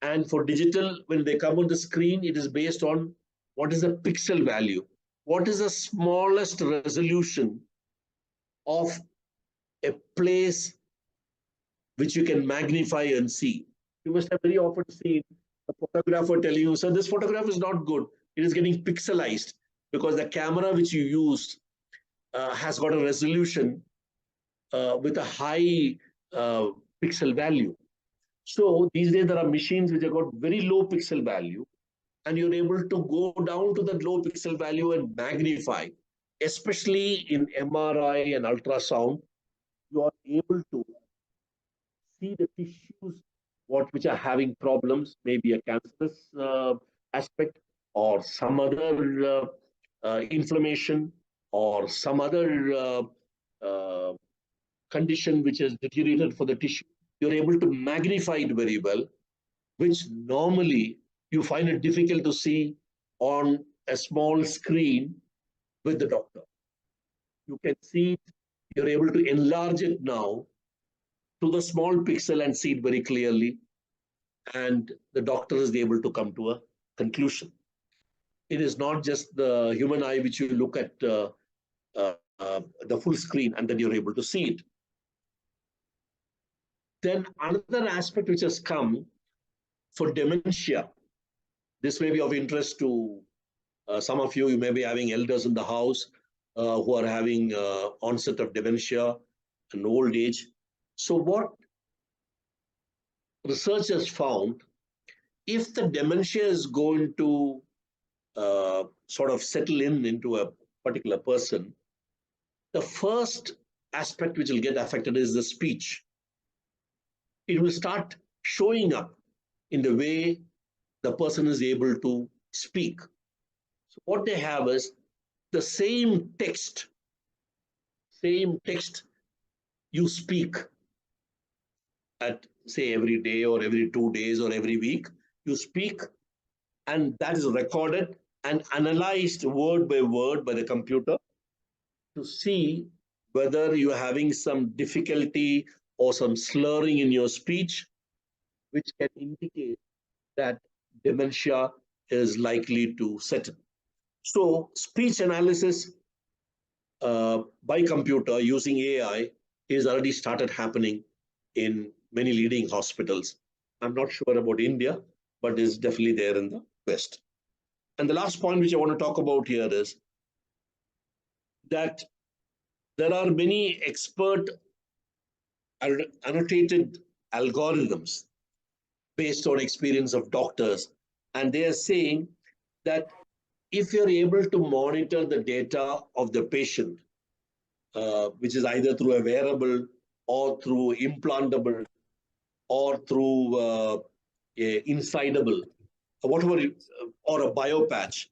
And for digital, when they come on the screen, it is based on what is the pixel value. What is the smallest resolution of a place which you can magnify and see? You must have very often seen a photographer telling you, so this photograph is not good. It is getting pixelized because the camera which you use has got a resolution with a high pixel value. So these days there are machines which have got very low pixel value, and you're able to go down to the low pixel value and magnify. Especially in MRI and ultrasound, you are able to see the tissues which are having problems, maybe a cancerous aspect or some other inflammation or some other condition which has deteriorated for the tissue. You're able to magnify it very well, which normally you find it difficult to see on a small screen with the doctor. You can see it, you're able to enlarge it now to the small pixel and see it very clearly. And the doctor is able to come to a conclusion. It is not just the human eye which you look at the full screen and then you're able to see it. Then another aspect which has come for dementia, this may be of interest to some of you. You may be having elders in the house who are having onset of dementia and old age. So what researchers found, if the dementia is going to sort of settle into a particular person, the first aspect which will get affected is the speech. It will start showing up in the way the person is able to speak. So what they have is the same text you speak at, say, every day or every 2 days or every week, you speak, and that is recorded and analyzed word by word by the computer to see whether you're having some difficulty or some slurring in your speech, which can indicate that dementia is likely to set in. So speech analysis by computer using AI is already started happening in many leading hospitals. I'm not sure about India, but it's definitely there in the West. And the last point which I want to talk about here is that there are many expert annotated algorithms based on experience of doctors. And they are saying that if you're able to monitor the data of the patient, which is either through a wearable or through implantable or through a insidable, whatever, or a biopatch,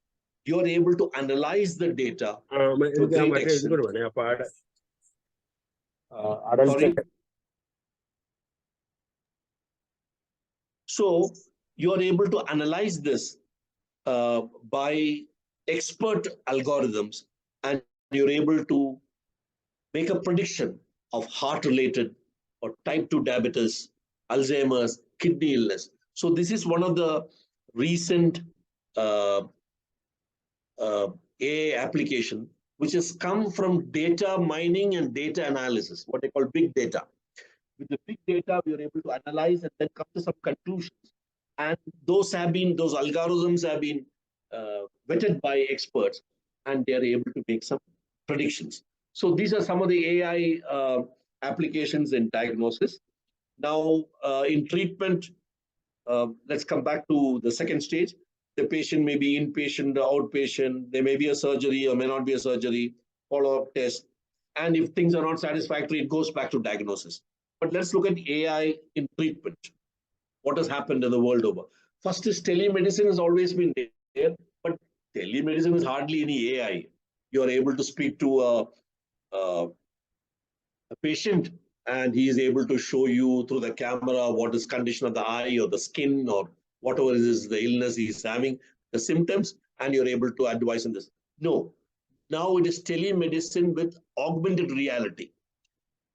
you're able to analyze the data to a great extent. Sorry? So you're able to analyze this by expert algorithms, and you're able to make a prediction of heart-related or type 2 diabetes, Alzheimer's, kidney illness. So this is one of the recent AI application, which has come from data mining and data analysis, what they call big data. With the big data, we are able to analyze and then come to some conclusions. And those algorithms have been vetted by experts, and they are able to make some predictions. So these are some of the AI applications in diagnosis. Now, in treatment, let's come back to the second stage. The patient may be inpatient, outpatient. There may be a surgery or may not be a surgery, follow-up test. And if things are not satisfactory, it goes back to diagnosis. But let's look at AI in treatment. What has happened in the world over? First is telemedicine has always been there, but telemedicine is hardly any AI. You are able to speak to a patient, and he is able to show you through the camera what is condition of the eye or the skin or whatever is the illness he is having, the symptoms, and you're able to advise on this. No, now it is telemedicine with augmented reality.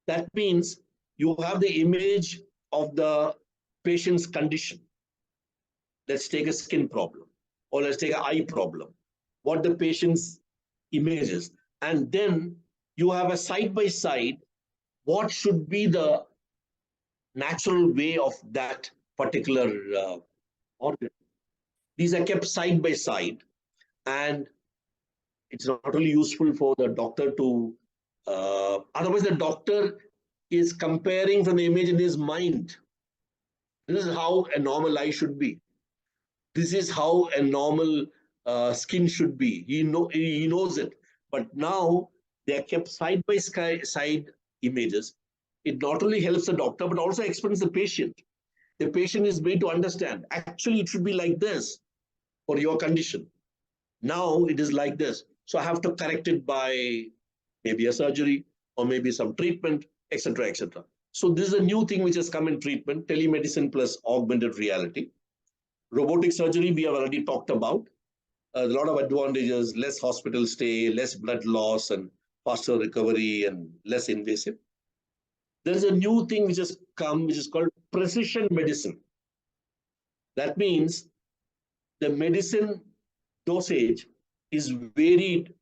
That means you have the image of the patient's condition. Let's take a skin problem, or let's take an eye problem, what the patient's image is. And then you have a side-by-side, what should be the natural way of that particular organ. These are kept side by side, and it's not only useful for the doctor to, otherwise the doctor is comparing from the image in his mind. This is how a normal eye should be. This is how a normal skin should be. He knows it. But now they are kept side by side images. It not only helps the doctor, but also explains the patient. The patient is made to understand, actually, it should be like this for your condition. Now it is like this. So I have to correct it by maybe a surgery or maybe some treatment, etc., etc. So this is a new thing which has come in treatment, telemedicine plus augmented reality. Robotic surgery, we have already talked about. A lot of advantages, less hospital stay, less blood loss, and faster recovery, and less invasive. There is a new thing which has come, which is called precision medicine. That means the medicine dosage is varied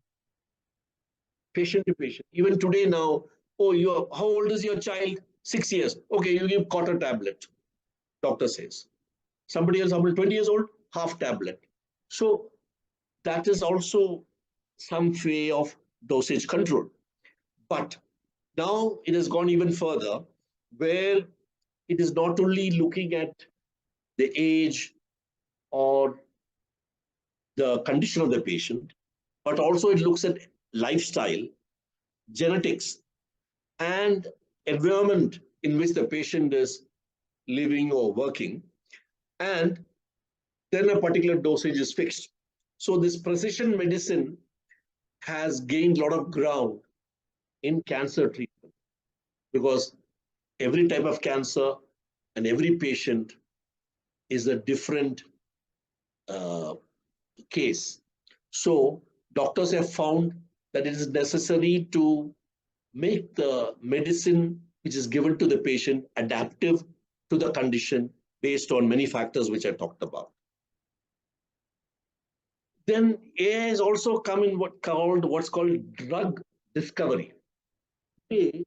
patient to patient. Even today now, oh, how old is your child? 6 years. Okay, you give quarter tablet, doctor says. Somebody else, 20 years old, half tablet. So that is also some way of dosage control. But now it has gone even further, where it is not only looking at the age or the condition of the patient, but also it looks at lifestyle, genetics, and environment in which the patient is living or working. And then a particular dosage is fixed. So this precision medicine has gained a lot of ground in cancer treatment because every type of cancer and every patient is a different uh, case. So doctors have found that it is necessary to make the medicine which is given to the patient adaptive to the condition based on many factors which I talked about. Then AI has also come in what's called drug discovery. Hey,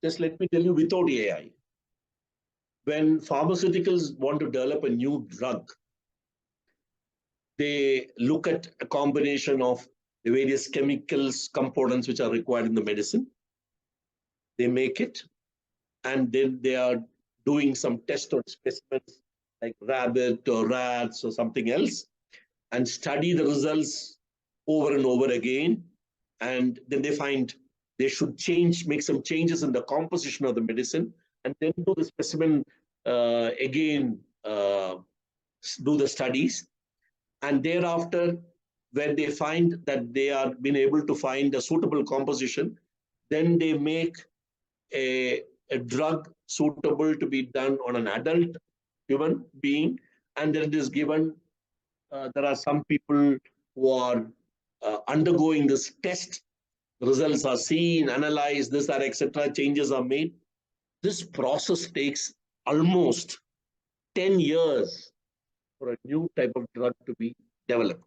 just let me tell you, without AI, when pharmaceuticals want to develop a new drug, they look at a combination of the various chemicals, components which are required in the medicine. They make it, and then they are doing some test on specimens like rabbit or rats or something else, and study the results over and over again. And then they find they should make some changes in the composition of the medicine, and then do the specimen again, do the studies. And thereafter, when they find that they are been able to find a suitable composition, then they make a drug suitable to be done on an adult human being, and then it is given. There are some people who are undergoing this test. Results are seen, analyzed, this are etc. Changes are made. This process takes almost 10 years for a new type of drug to be developed.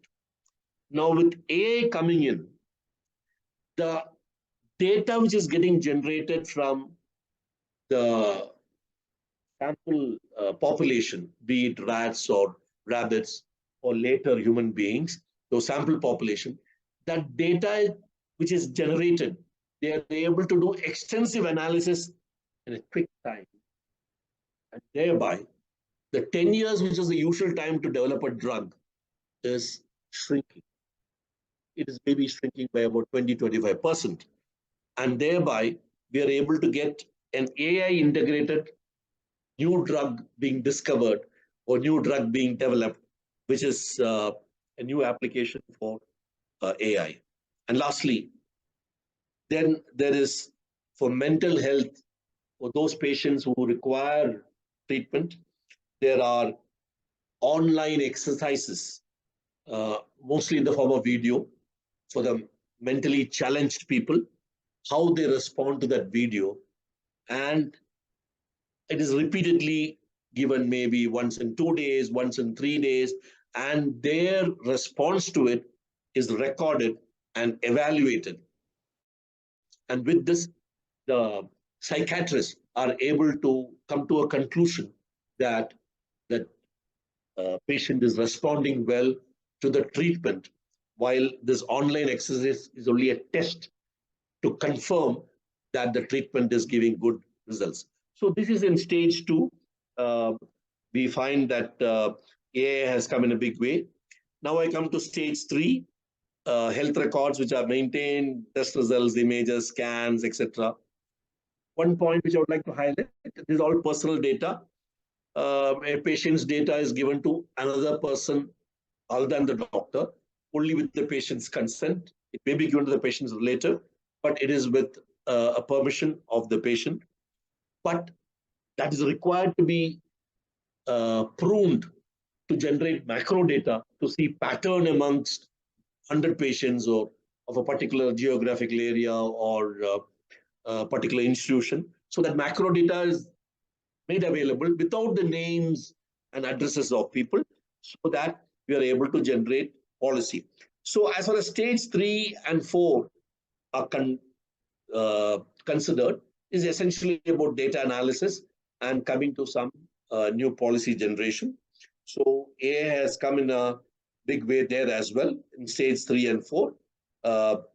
Now, with AI coming in, the data which is getting generated from the sample population, be it rats or rabbits or later human beings, so sample population, that data which is generated, they are able to do extensive analysis in a quick time. And thereby, the 10 years, which is the usual time to develop a drug, is shrinking. It is maybe shrinking by about 20-25%. And thereby, we are able to get an AI integrated new drug being discovered or new drug being developed, which is a new application for AI. And lastly, then there is for mental health, for those patients who require treatment, there are online exercises, mostly in the form of video, for the mentally challenged people, how they respond to that video. And it is repeatedly given, maybe once in 2 days, once in 3 days, and their response to it is recorded and evaluated. And with this, the psychiatrists are able to come to a conclusion that that patient is responding well to the treatment, while this online exercise is only a test to confirm that the treatment is giving good results. So this is in stage 2. We find that AI has come in a big way. Now I come to stage 3, health records which are maintained, test results, images, scans, etc. One point which I would like to highlight, this is all personal data. A patient's data is given to another person other than the doctor, only with the patient's consent. It may be given to the patient's relative, but it is with a permission of the patient. But that is required to be pruned to generate macro data to see pattern amongst 100 patients or of a particular geographical area or a particular institution. So that macro data is made available without the names and addresses of people so that we are able to generate policy. So as far as stage 3 and 4 are considered, is essentially about data analysis and coming to some new policy generation. So AI has come in a big way there as well in stage 3 and 4,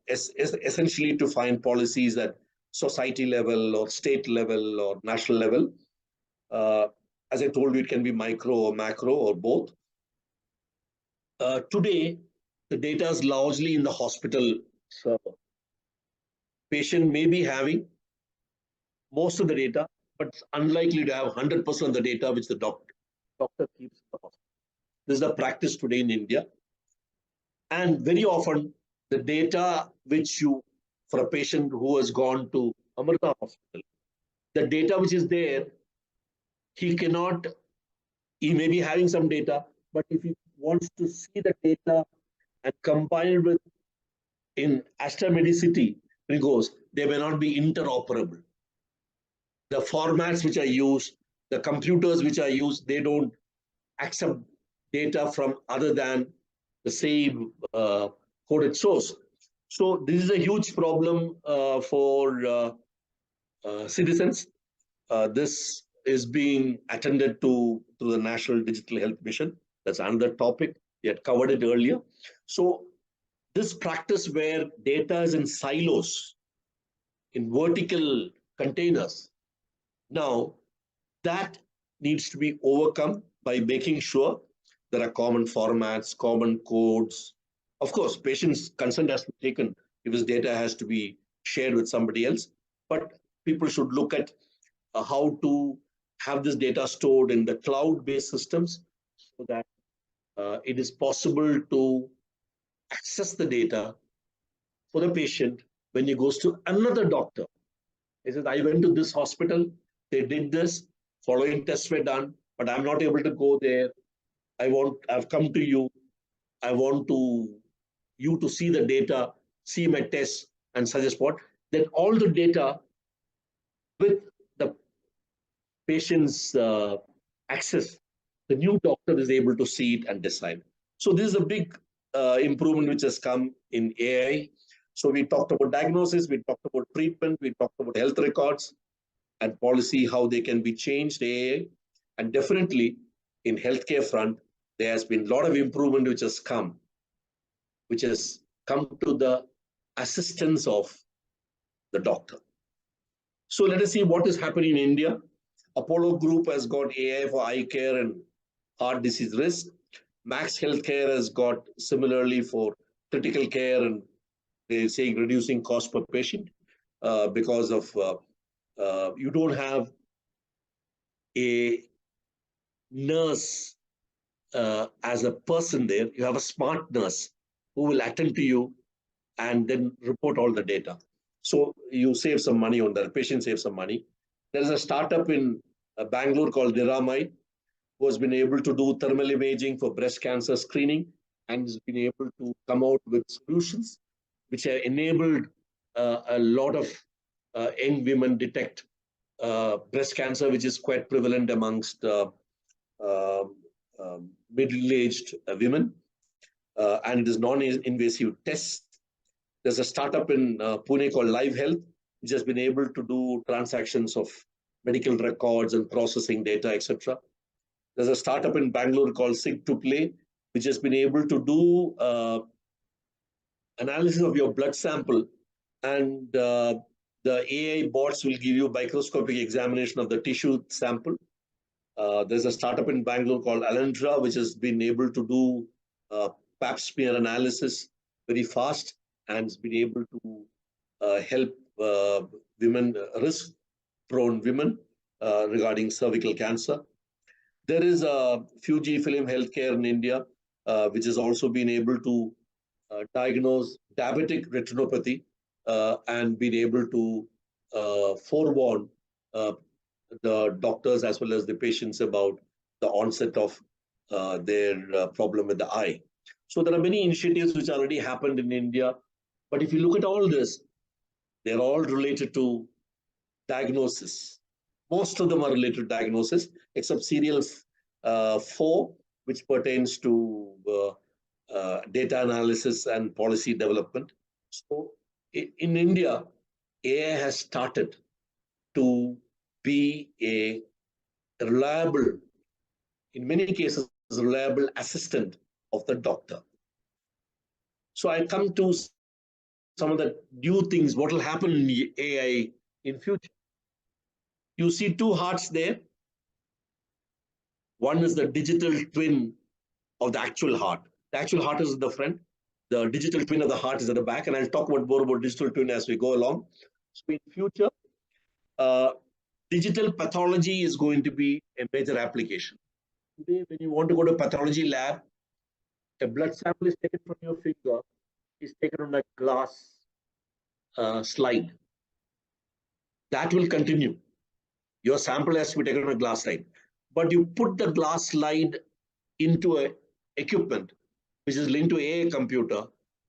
essentially to find policies at society level or state level or national level. As I told you, it can be micro or macro or both. Today, the data is largely in the hospital server. Patient may be having most of the data, but it's unlikely to have 100% of the data which the doctor keeps in the hospital. This is the practice today in India. And very often, the data which for a patient who has gone to Amrita Hospital, the data which is there, he may be having some data, but if he wants to see the data and combine it with in Astra-Medicity, it goes, they may not be interoperable. The formats which are used, the computers which are used, they don't accept data from other than the same coded source. So this is a huge problem for citizens. This is being attended to through the National Digital Health Mission. That's another topic. We had covered it earlier. So this practice where data is in silos, in vertical containers, now that needs to be overcome by making sure there are common formats, common codes. Of course, patient's consent has to be taken if his data has to be shared with somebody else. But people should look at how to have this data stored in the cloud-based systems so that it is possible to access the data for the patient when he goes to another doctor. He says, I went to this hospital, they did this, following tests were done, but I'm not able to go there. I've come to you. I want you to see the data, see my tests, and suggest what. Then all the data with the patient's access, the new doctor is able to see it and decide. So this is a big improvement which has come in AI. So we talked about diagnosis, we talked about treatment, we talked about health records and policy, how they can be changed, AI. And definitely in healthcare front, there has been a lot of improvement which has come to the assistance of the doctor. So let us see what is happening in India. Apollo Group has got AI for eye care and heart disease risk. Max Healthcare has got similarly for critical care and they're saying reducing cost per patient because of you don't have a nurse as a person there. You have a smart nurse who will attend to you and then report all the data. So you save some money on that. The patient saves some money. There is a startup in Bangalore called Niramai who has been able to do thermal imaging for breast cancer screening and has been able to come out with solutions which have enabled a lot of young women detect breast cancer, which is quite prevalent amongst uh, middle-aged women, and it is non-invasive tests. There's a startup in Pune called Live Health, which has been able to do transactions of medical records and processing data, etc. There's a startup in Bangalore called Sig to Play, which has been able to do analysis of your blood sample, and the AI bots will give you microscopic examination of the tissue sample. There's a startup in Bangalore called Alendra, which has been able to do pap smear analysis very fast and has been able to help women, risk-prone women regarding cervical cancer. There is a Fujifilm Healthcare in India, which has also been able to diagnose diabetic retinopathy and been able to forewarn the doctors as well as the patients about the onset of their problem with the eye. So there are many initiatives which already happened in India. But if you look at all this, they're all related to diagnosis. Most of them are related to diagnosis, except serial 4, which pertains to data analysis and policy development. So in India, AI has started to be a reliable, in many cases, reliable assistant of the doctor. So I come to some of the new things, what will happen in AI in future. You see two hearts there. One is the digital twin of the actual heart. The actual heart is at the front. The digital twin of the heart is at the back. And I'll talk more about digital twin as we go along. So in future, uh, digital pathology is going to be a major application. Today, when you want to go to a pathology lab, a blood sample is taken from your finger, is taken on a glass slide. That will continue. Your sample has to be taken on a glass slide. But you put the glass slide into a equipment, which is linked to a computer.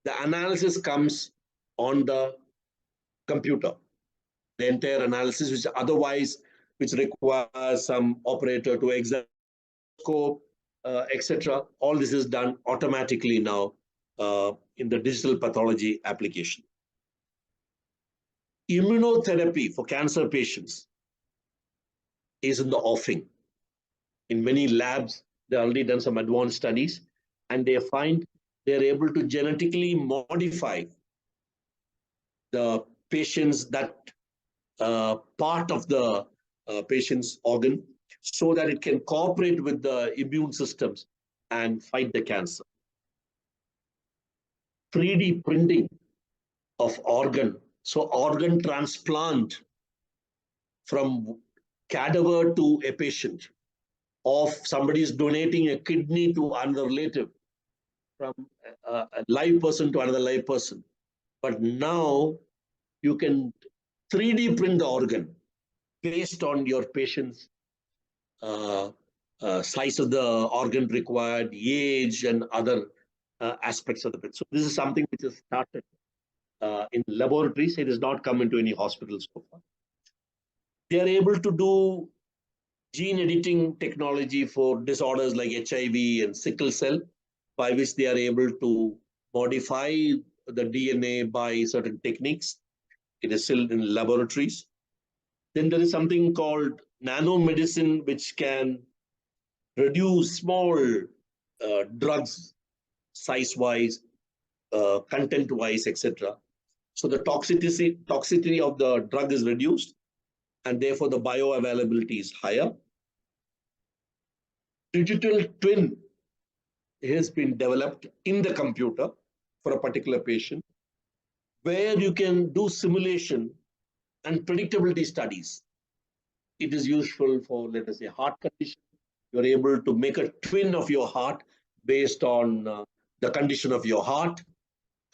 The analysis comes on the computer. The entire analysis, which requires some operator to examine scope, etc. All this is done automatically now in the digital pathology application. Immunotherapy for cancer patients is in the offing. In many labs, they've already done some advanced studies, and they find they're able to genetically modify the patient's part of the patient's organ so that it can cooperate with the immune systems and fight the cancer. 3D printing of organ. So organ transplant from cadaver to a patient, of somebody is donating a kidney to another relative, from a live person to another live person. But now you can 3D print the organ based on your patient's size of the organ required, age, and other aspects of the bit. So this is something which has started in laboratories. It has not come into any hospitals so far. They are able to do gene editing technology for disorders like HIV and sickle cell, by which they are able to modify the DNA by certain techniques. It is still in laboratories. Then there is something called nanomedicine, which can reduce small drugs size-wise, content-wise, etc. So the toxicity of the drug is reduced, and therefore the bioavailability is higher. Digital twin has been developed in the computer for a particular patient, where you can do simulation and predictability studies. It is useful for, let us say, heart condition. You're able to make a twin of your heart based on the condition of your heart.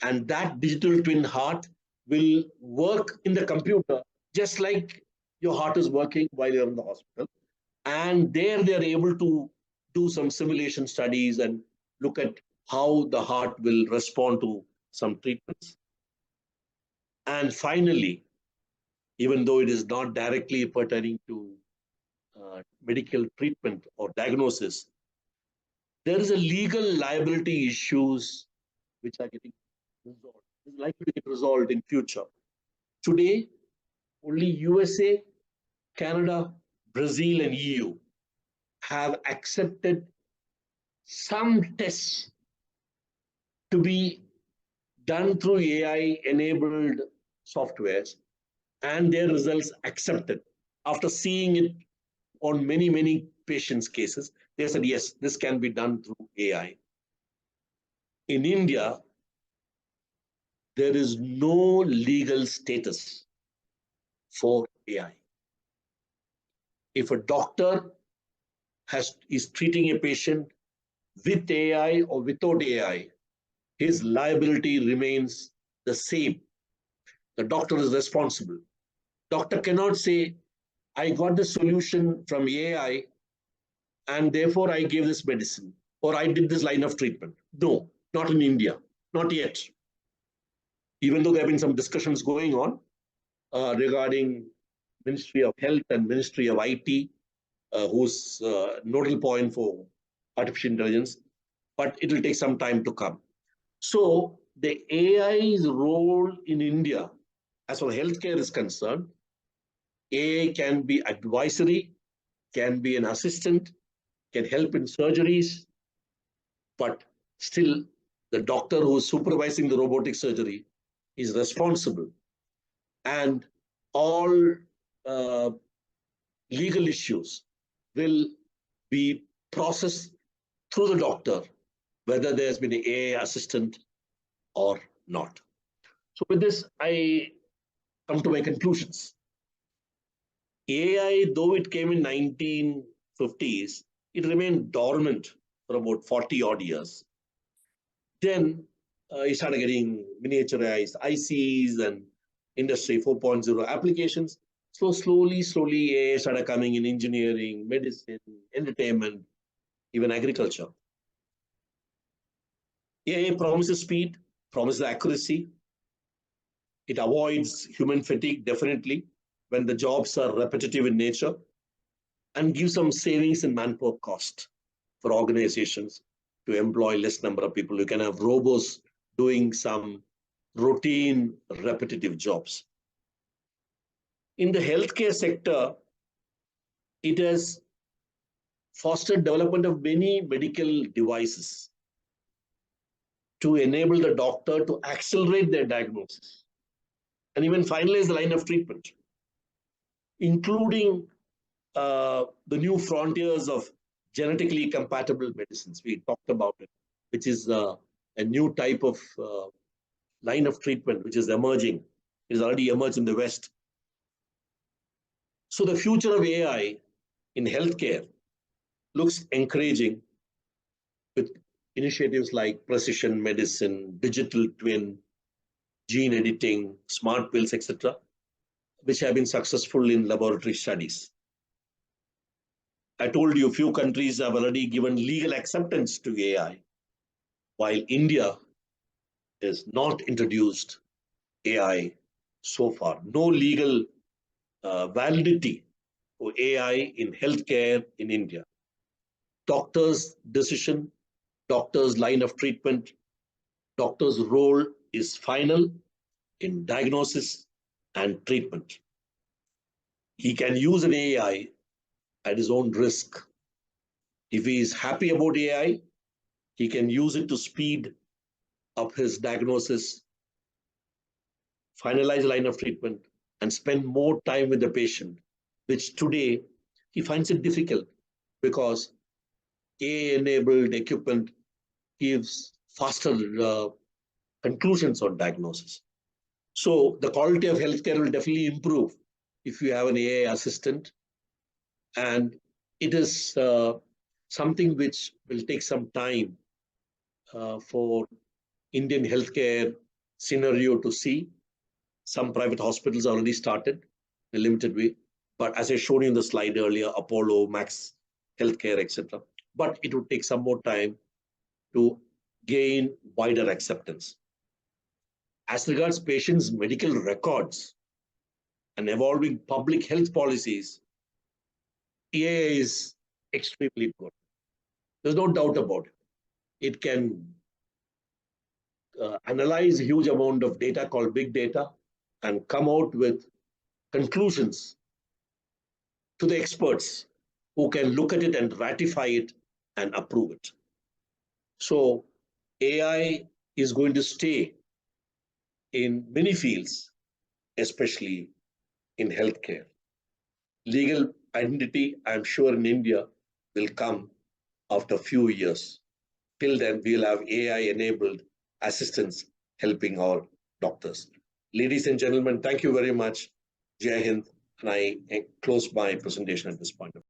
And that digital twin heart will work in the computer just like your heart is working while you're in the hospital. And there they're able to do some simulation studies and look at how the heart will respond to some treatments. And finally, even though it is not directly pertaining to medical treatment or diagnosis, there is a legal liability issues which are getting resolved. It's likely to get resolved in future. Today, only USA, Canada, Brazil, and EU have accepted some tests to be done through AI-enabled softwares, and their results accepted. After seeing it on many, many patients' cases, they said, yes, this can be done through AI. In India, there is no legal status for AI. If a doctor is treating a patient with AI or without AI, his liability remains the same. The doctor is responsible. Doctor cannot say, I got the solution from AI and therefore I gave this medicine or I did this line of treatment. No, not in India, not yet. Even though there have been some discussions going on regarding Ministry of Health and Ministry of IT, whose nodal point for artificial intelligence, but it will take some time to come. So the AI's role in India, as far as healthcare is concerned, AI can be advisory, can be an assistant, can help in surgeries, but still the doctor who is supervising the robotic surgery is responsible. And all legal issues will be processed through the doctor, whether there's been an AI assistant or not. So with this, I come to my conclusions. AI, though it came in 1950s, it remained dormant for about 40 odd years. Then it started getting miniaturized ICs and Industry 4.0 applications. So slowly, AI started coming in engineering, medicine, entertainment, even agriculture. AI promises speed, promises accuracy. It avoids human fatigue, definitely, when the jobs are repetitive in nature, and gives some savings in manpower cost for organizations to employ less number of people. You can have robots doing some routine, repetitive jobs. In the healthcare sector, it has fostered development of many medical devices to enable the doctor to accelerate their diagnosis and even finalize the line of treatment, including the new frontiers of genetically compatible medicines. We talked about it, which is a new type of line of treatment which is emerging. It is already emerged in the West. So the future of AI in healthcare looks encouraging, with initiatives like precision medicine, digital twin, gene editing, smart pills, etc., which have been successful in laboratory studies. I told you a few countries have already given legal acceptance to AI, while India has not introduced AI so far. No legal validity for AI in healthcare in India. Doctor's decision, doctor's line of treatment, doctor's role is final in diagnosis and treatment. He can use an AI at his own risk. If he is happy about AI, he can use it to speed up his diagnosis, finalize line of treatment, and spend more time with the patient, which today he finds it difficult because AI-enabled equipment gives faster conclusions on diagnosis. So the quality of healthcare will definitely improve if you have an AI assistant. And it is something which will take some time for Indian healthcare scenario to see. Some private hospitals already started in a limited way. But as I showed you in the slide earlier, Apollo, Max Healthcare, etc. But it would take some more time to gain wider acceptance. As regards patients' medical records and evolving public health policies, AI is extremely good. There's no doubt about it. It can analyze a huge amount of data called big data and come out with conclusions to the experts who can look at it and ratify it and approve it. So AI is going to stay in many fields, especially in healthcare. Legal identity, I'm sure in India, will come after a few years. Till then, we'll have AI-enabled assistants helping our doctors. Ladies and gentlemen, thank you very much. Jai Hind, and I close my presentation at this point.